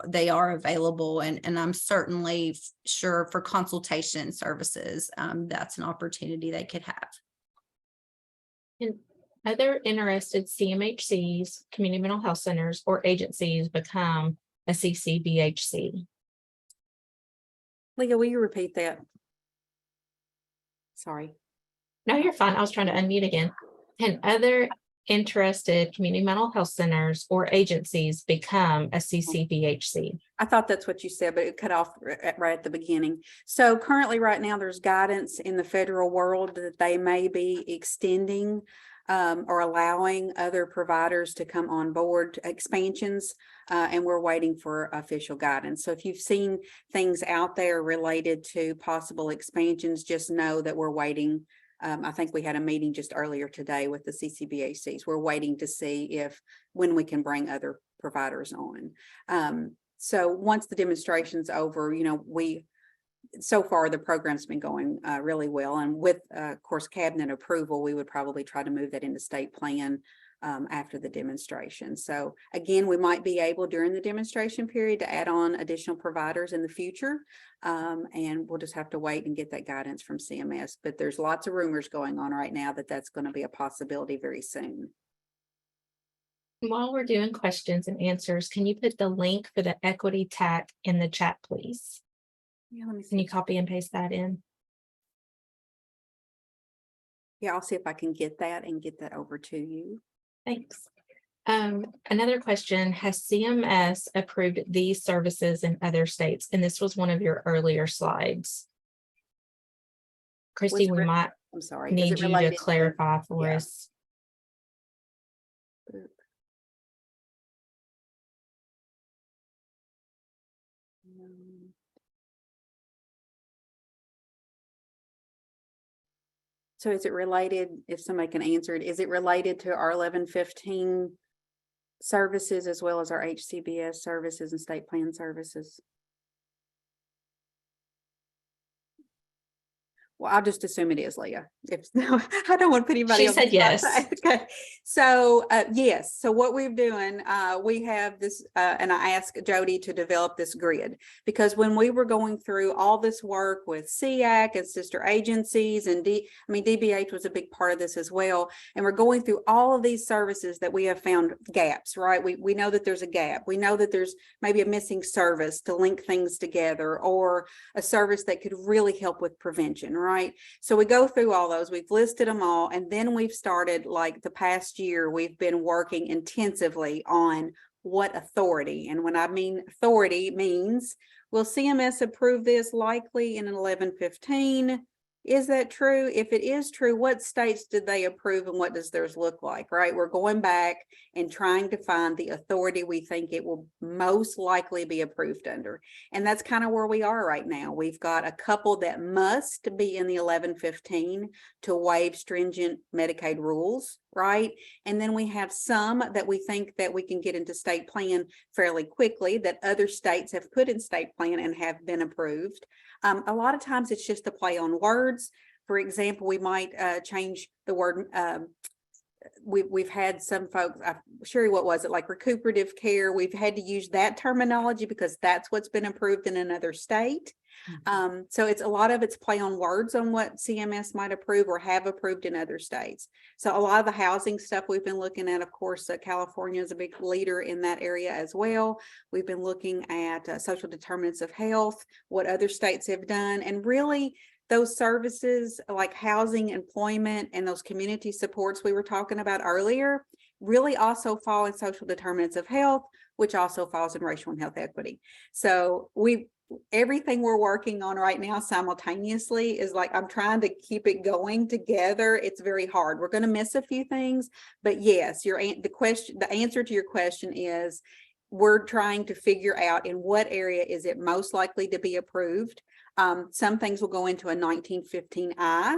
they are available, and I'm certainly sure for consultation services that's an opportunity they could have. And other interested CMHCs, community mental health centers, or agencies become a CCBHC? Leah, will you repeat that? Sorry. No, you're fine. I was trying to unmute again. And other interested community mental health centers or agencies become a CCBHC? I thought that's what you said, but it cut off right at the beginning. So currently right now there's guidance in the federal world that they may be extending or allowing other providers to come on board, expansions, and we're waiting for official guidance. So if you've seen things out there related to possible expansions, just know that we're waiting. I think we had a meeting just earlier today with the CCBHCs. We're waiting to see when we can bring other providers on. So once the demonstration's over, so far the program's been going really well, and with of course cabinet approval, we would probably try to move that into state plan after the demonstration. So again, we might be able during the demonstration period to add on additional providers in the future, and we'll just have to wait and get that guidance from CMS. But there's lots of rumors going on right now that that's going to be a possibility very soon. While we're doing questions and answers, can you put the link for the equity TAC in the chat, please? Yeah, let me see. Can you copy and paste that in? Yeah, I'll see if I can get that and get that over to you. Thanks. Another question, has CMS approved these services in other states? And this was one of your earlier slides. Christy, we might I'm sorry. need you to clarify for us. So is it related, if somebody can answer it, is it related to our 1115 services as well as our HCBS services and state plan services? Well, I'll just assume it is, Leah. If I don't want to put anybody else. She said yes. Okay. So yes. So what we're doing, we have this, and I asked Jody to develop this grid, because when we were going through all this work with SEAC and sister agencies, and DBH was a big part of this as well. And we're going through all of these services that we have found gaps, right? We know that there's a gap. We know that there's maybe a missing service to link things together, or a service that could really help with prevention, right? So we go through all those, we've listed them all, and then we've started, like the past year, we've been working intensively on what authority. And when I mean authority, means will CMS approve this likely in an 1115? Is that true? If it is true, what states did they approve and what does theirs look like, right? We're going back and trying to find the authority we think it will most likely be approved under. And that's kind of where we are right now. We've got a couple that must be in the 1115 to waive stringent Medicaid rules, right? And then we have some that we think that we can get into state plan fairly quickly that other states have put in state plan and have been approved. A lot of times it's just a play on words. For example, we might change the word. We've had some folks, Sherri, what was it, like recuperative care? We've had to use that terminology because that's what's been approved in another state. So it's a lot of it's play on words on what CMS might approve or have approved in other states. So a lot of the housing stuff we've been looking at, of course, California is a big leader in that area as well. We've been looking at social determinants of health, what other states have done, and really those services like housing, employment, and those community supports we were talking about earlier really also fall in social determinants of health, which also falls in racial and health equity. So everything we're working on right now simultaneously is like, I'm trying to keep it going together. It's very hard. We're going to miss a few things, but yes, the answer to your question is we're trying to figure out in what area is it most likely to be approved. Some things will go into a 1915I.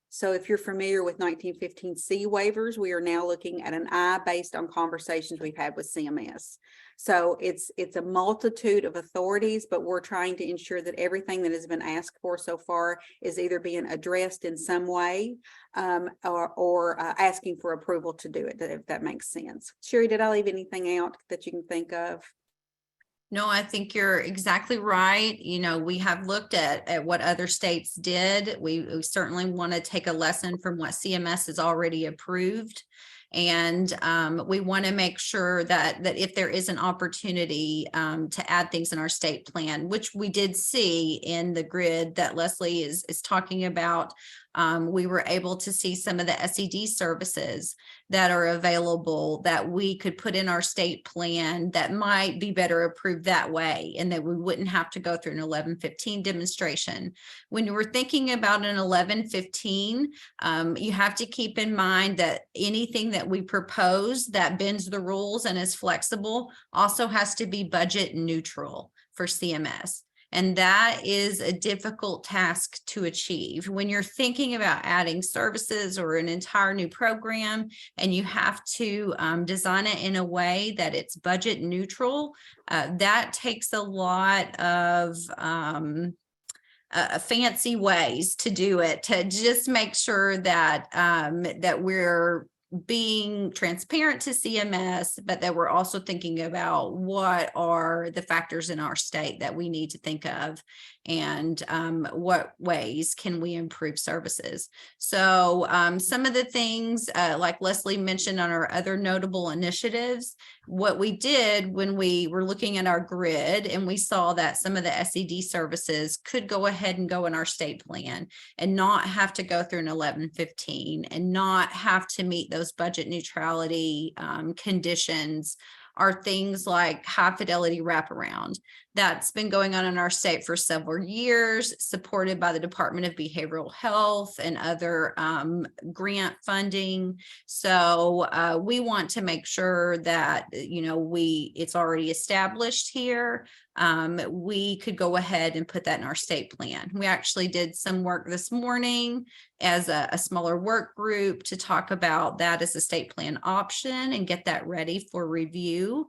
So if you're familiar with 1915C waivers, we are now looking at an I based on conversations we've had with CMS. So it's a multitude of authorities, but we're trying to ensure that everything that has been asked for so far is either being addressed in some way or asking for approval to do it, if that makes sense. Sherri, did I leave anything out that you can think of? No, I think you're exactly right. You know, we have looked at what other states did. We certainly want to take a lesson from what CMS has already approved. And we want to make sure that if there is an opportunity to add things in our state plan, which we did see in the grid that Leslie is talking about, we were able to see some of the SED services that are available that we could put in our state plan that might be better approved that way, and that we wouldn't have to go through an 1115 demonstration. When you were thinking about an 1115, you have to keep in mind that anything that we propose that bends the rules and is flexible also has to be budget neutral for CMS. And that is a difficult task to achieve. When you're thinking about adding services or an entire new program, and you have to design it in a way that it's budget neutral, that takes a lot of fancy ways to do it, to just make sure that that we're being transparent to CMS, but that we're also thinking about what are the factors in our state that we need to think of, and what ways can we improve services. So some of the things like Leslie mentioned on our other notable initiatives, what we did when we were looking at our grid and we saw that some of the SED services could go ahead and go in our state plan and not have to go through an 1115 and not have to meet those budget neutrality conditions, are things like high fidelity wraparound. That's been going on in our state for several years, supported by the Department of Behavioral Health and other grant funding. So we want to make sure that, you know, it's already established here. We could go ahead and put that in our state plan. We actually did some work this morning as a smaller work group to talk about that as a state plan option and get that ready for review.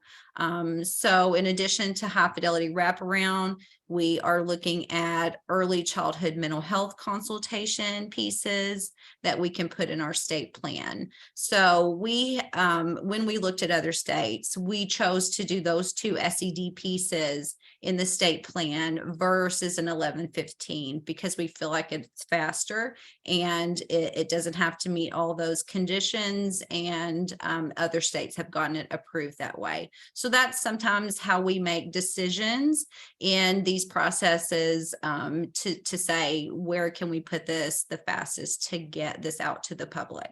So in addition to high fidelity wraparound, we are looking at early childhood mental health consultation pieces that we can put in our state plan. So when we looked at other states, we chose to do those two SED pieces in the state plan versus an 1115 because we feel like it's faster and it doesn't have to meet all those conditions, and other states have gotten it approved that way. So that's sometimes how we make decisions in these processes to say, where can we put this the fastest to get this out to the public?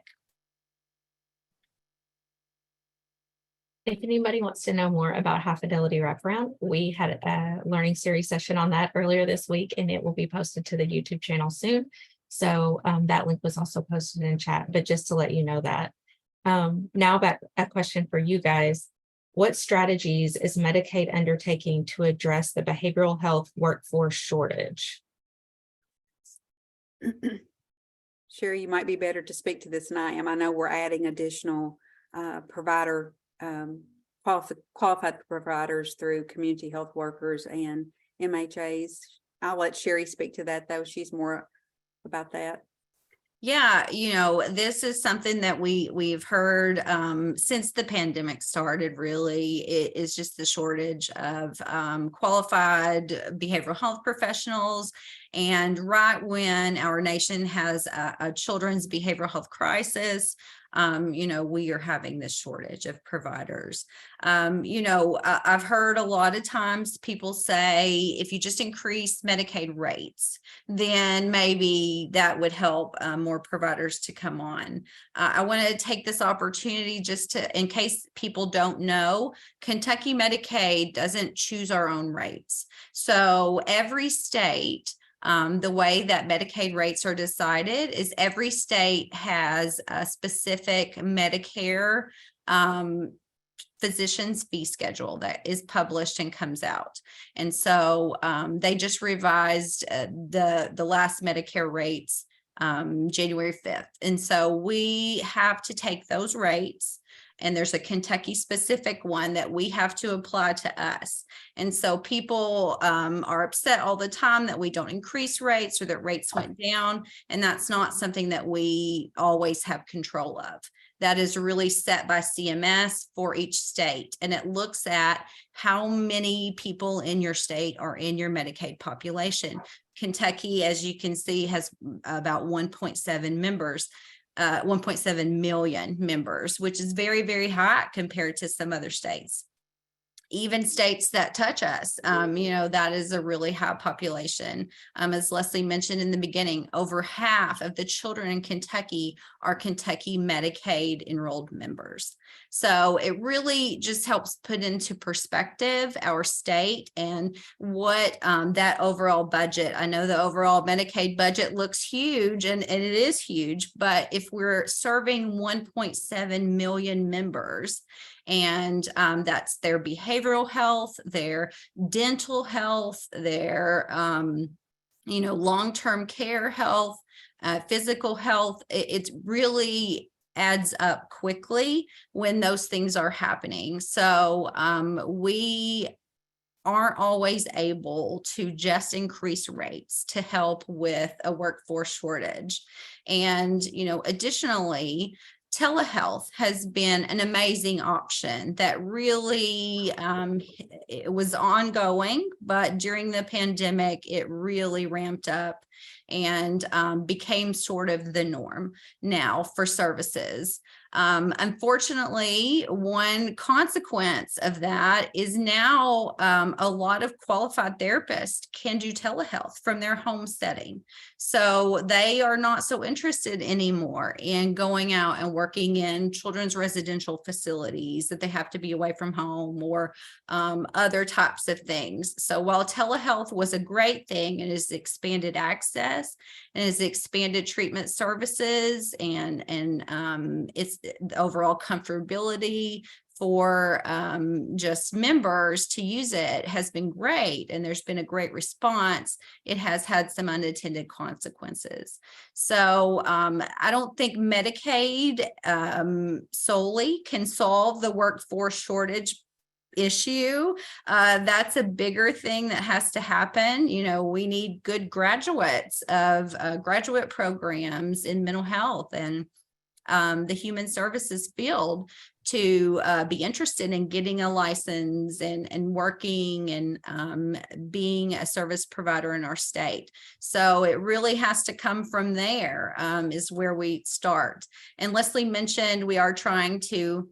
If anybody wants to know more about high fidelity wraparound, we had a learning series session on that earlier this week, and it will be posted to the YouTube channel soon. So that link was also posted in chat, but just to let you know that. Now about a question for you guys. What strategies is Medicaid undertaking to address the behavioral health workforce shortage? Sherri, you might be better to speak to this than I am. I know we're adding additional provider qualified providers through community health workers and MHAs. I'll let Sherri speak to that, though. She's more about that. Yeah, this is something that we've heard since the pandemic started. Really, it is just the shortage of qualified behavioral health professionals. And right when our nation has a children's behavioral health crisis, we are having this shortage of providers. I've heard a lot of times people say, if you just increase Medicaid rates, then maybe that would help more providers to come on. I want to take this opportunity just to, in case people don't know, Kentucky Medicaid doesn't choose our own rates. So every state, the way that Medicaid rates are decided is every state has a specific Medicare physician's fee schedule that is published and comes out. And so they just revised the last Medicare rates January 5th. And so we have to take those rates, and there's a Kentucky specific one that we have to apply to us. And so people are upset all the time that we don't increase rates or that rates went down. And that's not something that we always have control of. That is really set by CMS for each state. And it looks at how many people in your state are in your Medicaid population. Kentucky, as you can see, has about 1.7 members. 1.7 million members, which is very, very high compared to some other states. Even states that touch us, that is a really high population. As Leslie mentioned in the beginning, over half of the children in Kentucky are Kentucky Medicaid enrolled members. So it really just helps put into perspective our state and what that overall budget. I know the overall Medicaid budget looks huge, and it is huge, but if we're serving 1.7 million members, and that's their behavioral health, their dental health, their long-term care health, physical health. It really adds up quickly when those things are happening. So we aren't always able to just increase rates to help with a workforce shortage. And additionally, telehealth has been an amazing option that really it was ongoing, but during the pandemic, it really ramped up and became sort of the norm now for services. Unfortunately, one consequence of that is now a lot of qualified therapists can do telehealth from their home setting. So they are not so interested anymore in going out and working in children's residential facilities that they have to be away from home or other types of things. So while telehealth was a great thing and has expanded access and has expanded treatment services and it's the overall comfortability for just members to use it has been great, and there's been a great response. It has had some unintended consequences. So I don't think Medicaid solely can solve the workforce shortage issue. That's a bigger thing that has to happen. We need good graduates of graduate programs in mental health and the human services field to be interested in getting a license and working and being a service provider in our state. So it really has to come from there, is where we start. And Leslie mentioned we are trying to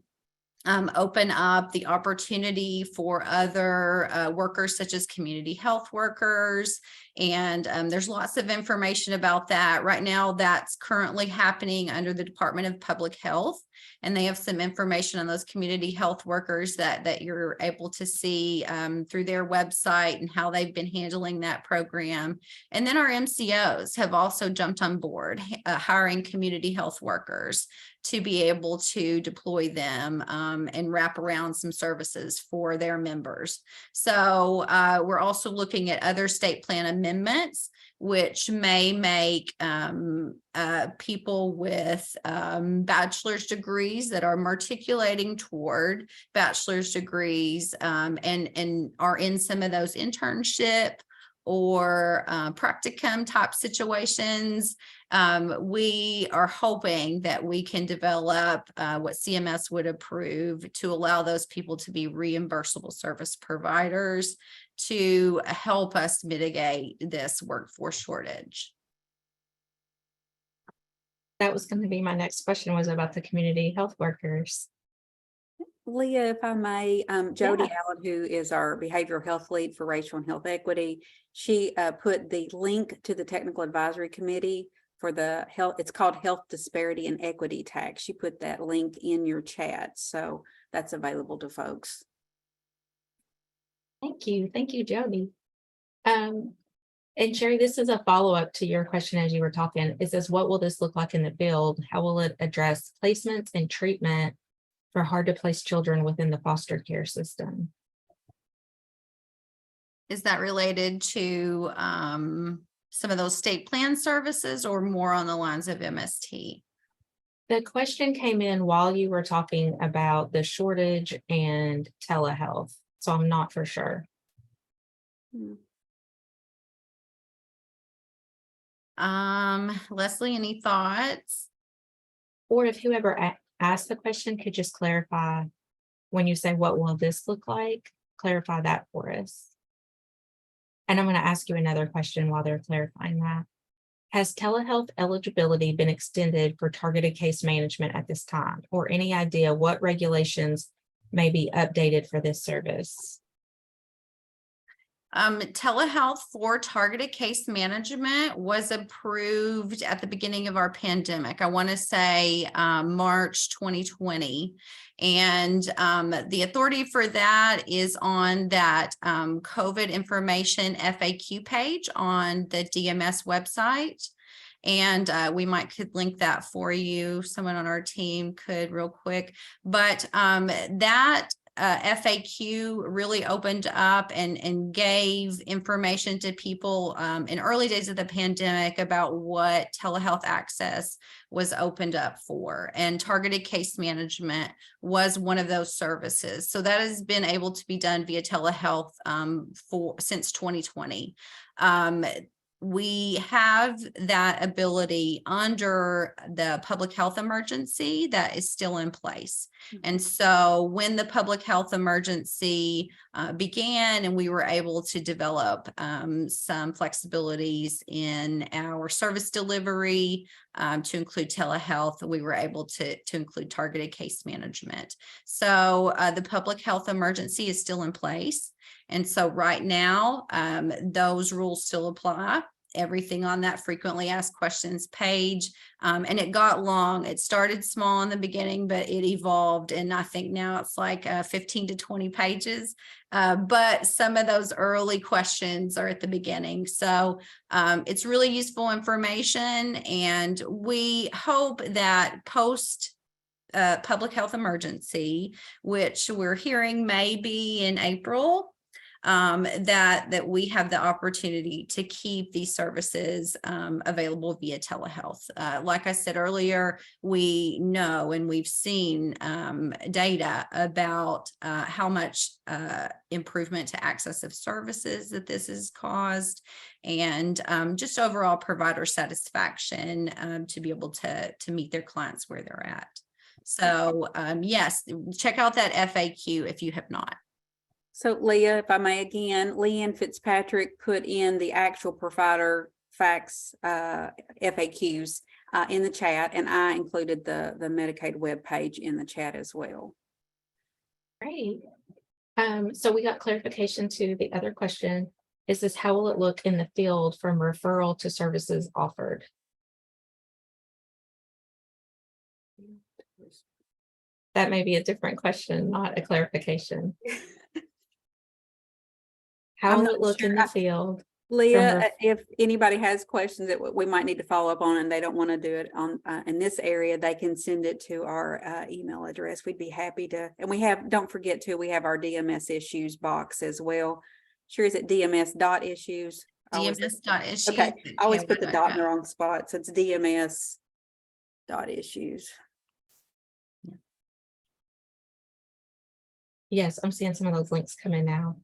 open up the opportunity for other workers such as community health workers. And there's lots of information about that. Right now, that's currently happening under the Department of Public Health. And they have some information on those community health workers that you're able to see through their website and how they've been handling that program. And then our MCOs have also jumped on board, hiring community health workers to be able to deploy them and wrap around some services for their members. So we're also looking at other state plan amendments, which may make people with bachelor's degrees that are matriculating toward bachelor's degrees and are in some of those internship or practicum type situations. We are hoping that we can develop what CMS would approve to allow those people to be reimbursable service providers to help us mitigate this workforce shortage. That was going to be my next question, was about the community health workers. Leah, if I may, Jody Yeah. Allen, who is our behavioral health lead for racial and health equity, she put the link to the technical advisory committee for the health, it's called Health Disparity and Equity Tax. She put that link in your chat, so that's available to folks. Thank you, Jody. And Sherri, this is a follow-up to your question as you were talking. It says, what will this look like in the field? How will it address placements and treatment for hard to place children within the foster care system? Is that related to some of those state plan services or more on the lines of MST? The question came in while you were talking about the shortage and telehealth, so I'm not for sure. Leslie, any thoughts? Or if whoever asked the question could just clarify, when you say, what will this look like? Clarify that for us. And I'm going to ask you another question while they're clarifying that. Has telehealth eligibility been extended for targeted case management at this time, or any idea what regulations may be updated for this service? Telehealth for targeted case management was approved at the beginning of our pandemic. I want to say March 2020. And the authority for that is on that COVID information FAQ page on the DMS website. And we could link that for you. Someone on our team could real quick. But that FAQ really opened up and gave information to people in early days of the pandemic about what telehealth access was opened up for, and targeted case management was one of those services. So that has been able to be done via telehealth since 2020. We have that ability under the public health emergency that is still in place. And so when the public health emergency began and we were able to develop some flexibilities in our service delivery to include telehealth, we were able to include targeted case management. So the public health emergency is still in place. And so right now, those rules still apply. Everything on that frequently asked questions page. And it got long. It started small in the beginning, but it evolved. And I think now it's like 15 to 20 pages. But some of those early questions are at the beginning. So it's really useful information. And we hope that post public health emergency, which we're hearing may be in April, that we have the opportunity to keep these services available via telehealth. Like I said earlier, we know and we've seen data about how much improvement to access of services that this has caused, and just overall provider satisfaction to be able to meet their clients where they're at. So yes, check out that FAQ if you have not. So Leah, if I may again, Leanne Fitzpatrick put in the actual provider facts FAQs in the chat, and I included the Medicaid webpage in the chat as well. Great. So we got clarification to the other question. Is this, how will it look in the field from referral to services offered? That may be a different question, not a clarification. How I'm will not it look sure. in the field? Leah, the- if anybody has questions that we might need to follow up on and they don't want to do it on in this area, they can send it to our email address. We'd be happy to. And we have, don't forget to, we have our DMS issues box as well. Sure, is it DMS.issues? DMS.issues. Okay, I always put the dot in the KY.gov. wrong spot, so it's DMS.issues. Yes, I'm seeing some of those links come in now.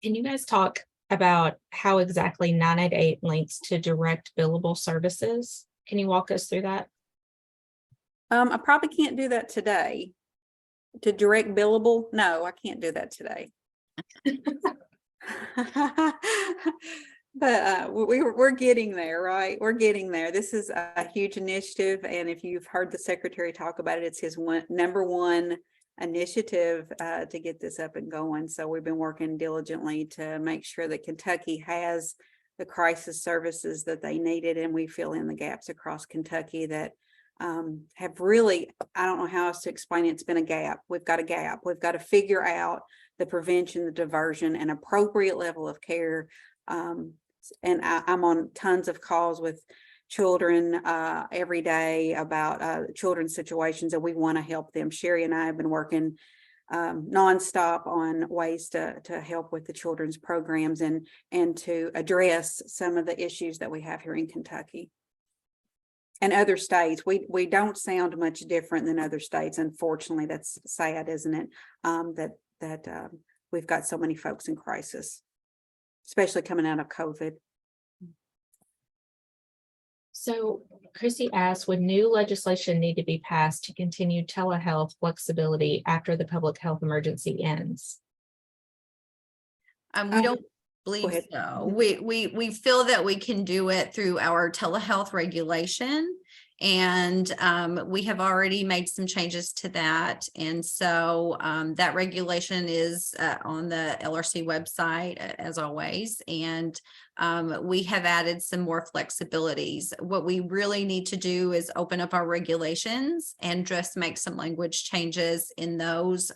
Can you guys talk about how exactly 988 links to direct billable services? Can you walk us through that? I probably can't do that today. To direct billable, no, I can't do that today. But we're getting there, right? We're getting there. This is a huge initiative, and if you've heard the secretary talk about it, it's his number one initiative to get this up and going. So we've been working diligently to make sure that Kentucky has the crisis services that they needed, and we fill in the gaps across Kentucky that have really, I don't know how else to explain it. It's been a gap. We've got a gap. We've got to figure out the prevention, the diversion, and appropriate level of care. And I'm on tons of calls with children every day about children's situations, and we want to help them. Sherri and I have been working nonstop on ways to help with the children's programs and to address some of the issues that we have here in Kentucky. And other states, we don't sound much different than other states. Unfortunately, that's sad, isn't it? That we've got so many folks in crisis, especially coming out of COVID. So Chrissy asked, would new legislation need to be passed to continue telehealth flexibility after the public health emergency ends? We don't believe ahead. so. We feel that we can do it through our telehealth regulation. And we have already made some changes to that. And so that regulation is on the LRC website as always. And we have added some more flexibilities. What we really need to do is open up our regulations and just make some language changes in those.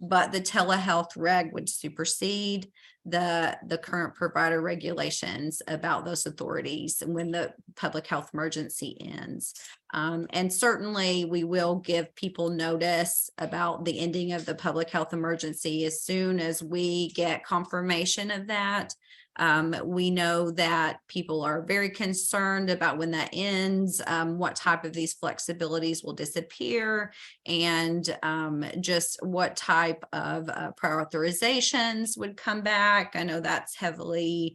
But the telehealth reg would supersede the current provider regulations about those authorities when the public health emergency ends. And certainly we will give people notice about the ending of the public health emergency as soon as we get confirmation of that. We know that people are very concerned about when that ends, what type of these flexibilities will disappear, and just what type of prior authorizations would come back. I know that's heavily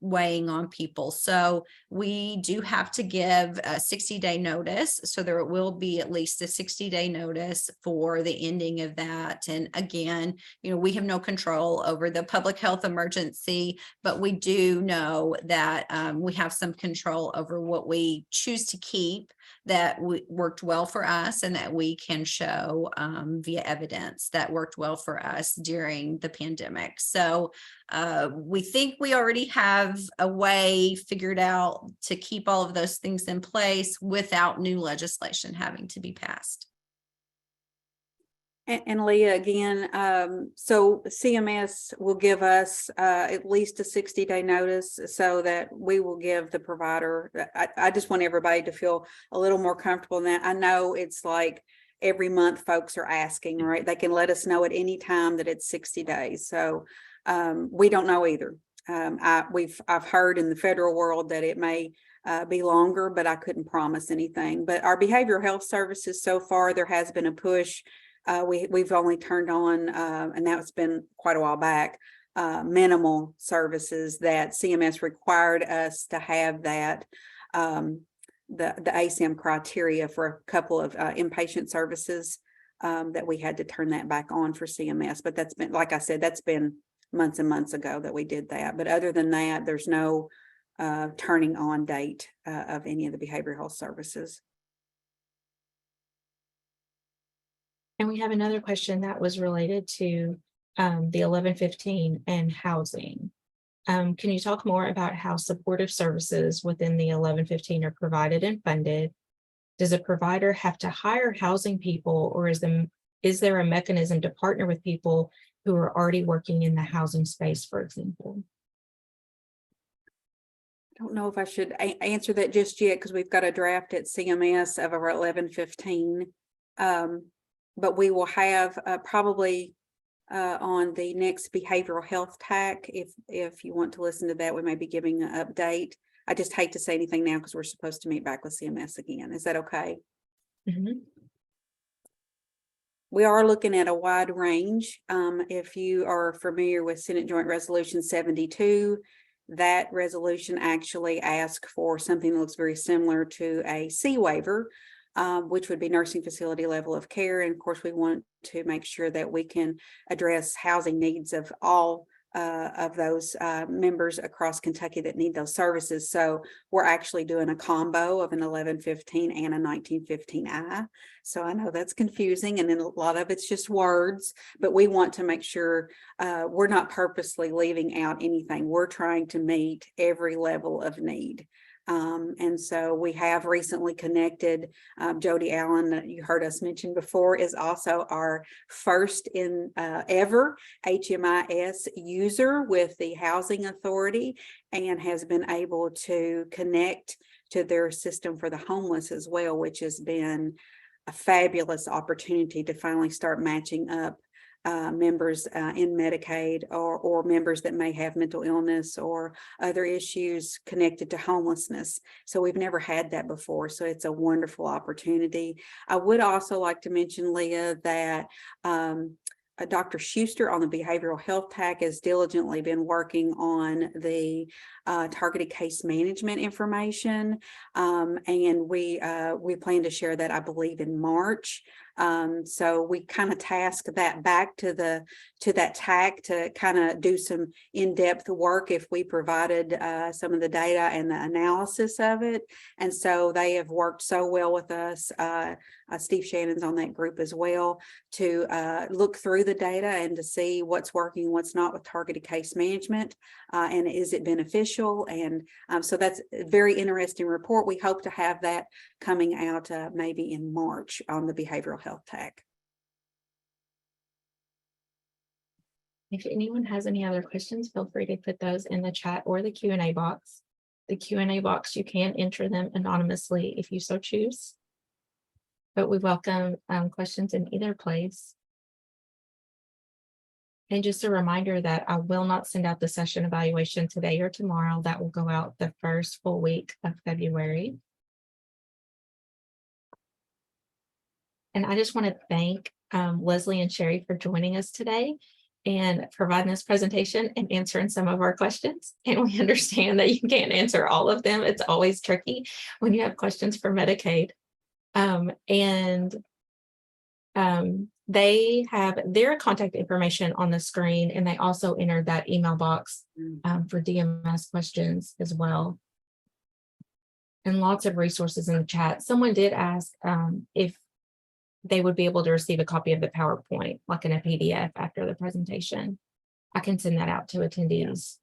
weighing on people. So we do have to give a 60-day notice. So there will be at least a 60-day notice for the ending of that. And again, we have no control over the public health emergency, but we do know that we have some control over what we choose to keep that worked well for us and that we can show via evidence that worked well for us during the pandemic. So we think we already have a way figured out to keep all of those things in place without new legislation having to be passed. And Leah, again, so CMS will give us at least a 60-day notice so that we will give the provider. I just want everybody to feel a little more comfortable in that. I know it's like every month folks are asking, right? They can let us know at any time that it's 60 days. So we don't know either. I've heard in the federal world that it may be longer, but I couldn't promise anything. But our behavioral health services so far, there has been a push. We've only turned on, and that's been quite a while back, minimal services that CMS required us to have that, the ASAM criteria for a couple of inpatient services that we had to turn that back on for CMS. But that's been, like I said, that's been months and months ago that we did that. But other than that, there's no turning on date of any of the behavioral health services. And we have another question that was related to the 1115 and housing. Can you talk more about how supportive services within the 1115 are provided and funded? Does a provider have to hire housing people, or is there a mechanism to partner with people who are already working in the housing space, for example? I don't know if I should answer that just yet because we've got a draft at CMS of our 11-15. But we will have probably on the next behavioral health TAC. If you want to listen to that, we may be giving an update. I just hate to say anything now because we're supposed to meet back with CMS again. Is that okay? Mhm. We are looking at a wide range. If you are familiar with Senate Joint Resolution 72, that resolution actually asks for something that looks very similar to a C waiver, which would be nursing facility level of care. And of course, we want to make sure that we can address housing needs of all of those members across Kentucky that need those services. So we're actually doing a combo of an 11-15 and a 19-15I. So I know that's confusing, and then a lot of it's just words, but we want to make sure we're not purposely leaving out anything. We're trying to meet every level of need. And so we have recently connected. Jody Allen, that you heard us mention before, is also our first in ever HMIS user with the Housing Authority, and has been able to connect to their system for the homeless as well, which has been a fabulous opportunity to finally start matching up members in Medicaid or members that may have mental illness or other issues connected to homelessness. So we've never had that before. So it's a wonderful opportunity. I would also like to mention, Leah, that Dr. Schuster on the behavioral health TAC has diligently been working on the targeted case management information. And we plan to share that, I believe, in March. So we kind of task that back to that TAC to kind of do some in-depth work if we provided some of the data and the analysis of it. And so they have worked so well with us. Steve Shannon's on that group as well, to look through the data and to see what's working, what's not with targeted case management, and is it beneficial? And so that's a very interesting report. We hope to have that coming out maybe in March on the behavioral health TAC. If anyone has any other questions, feel free to put those in the chat or the Q&A box. The Q&A box, you can enter them anonymously if you so choose, but we welcome questions in either place. And just a reminder that I will not send out the session evaluation today or tomorrow. That will go out the first full week of February. And I just want to thank Leslie and Sherri for joining us today and providing this presentation and answering some of our questions. And we understand that you can't answer all of them. It's always tricky when you have questions for Medicaid. They have their contact information on the screen, and they also entered that email box for DMS questions as well. And lots of resources in the chat. Someone did ask if they would be able to receive a copy of the PowerPoint, like in a PDF after the presentation. I can send that out to attendees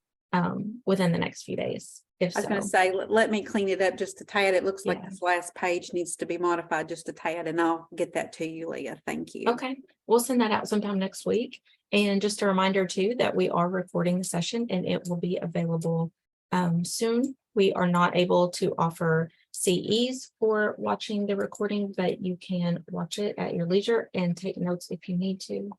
within the next few days. I was going to say, let me clean it up just a tad. It looks like this last page needs to be modified just a tad, and I'll get that to you, Leah. Thank you. Okay, we'll send that out sometime next week. And just a reminder too, that we are recording the session and it will be available soon. We are not able to offer CEs for watching the recording, but you can watch it at your leisure and take notes if you need to.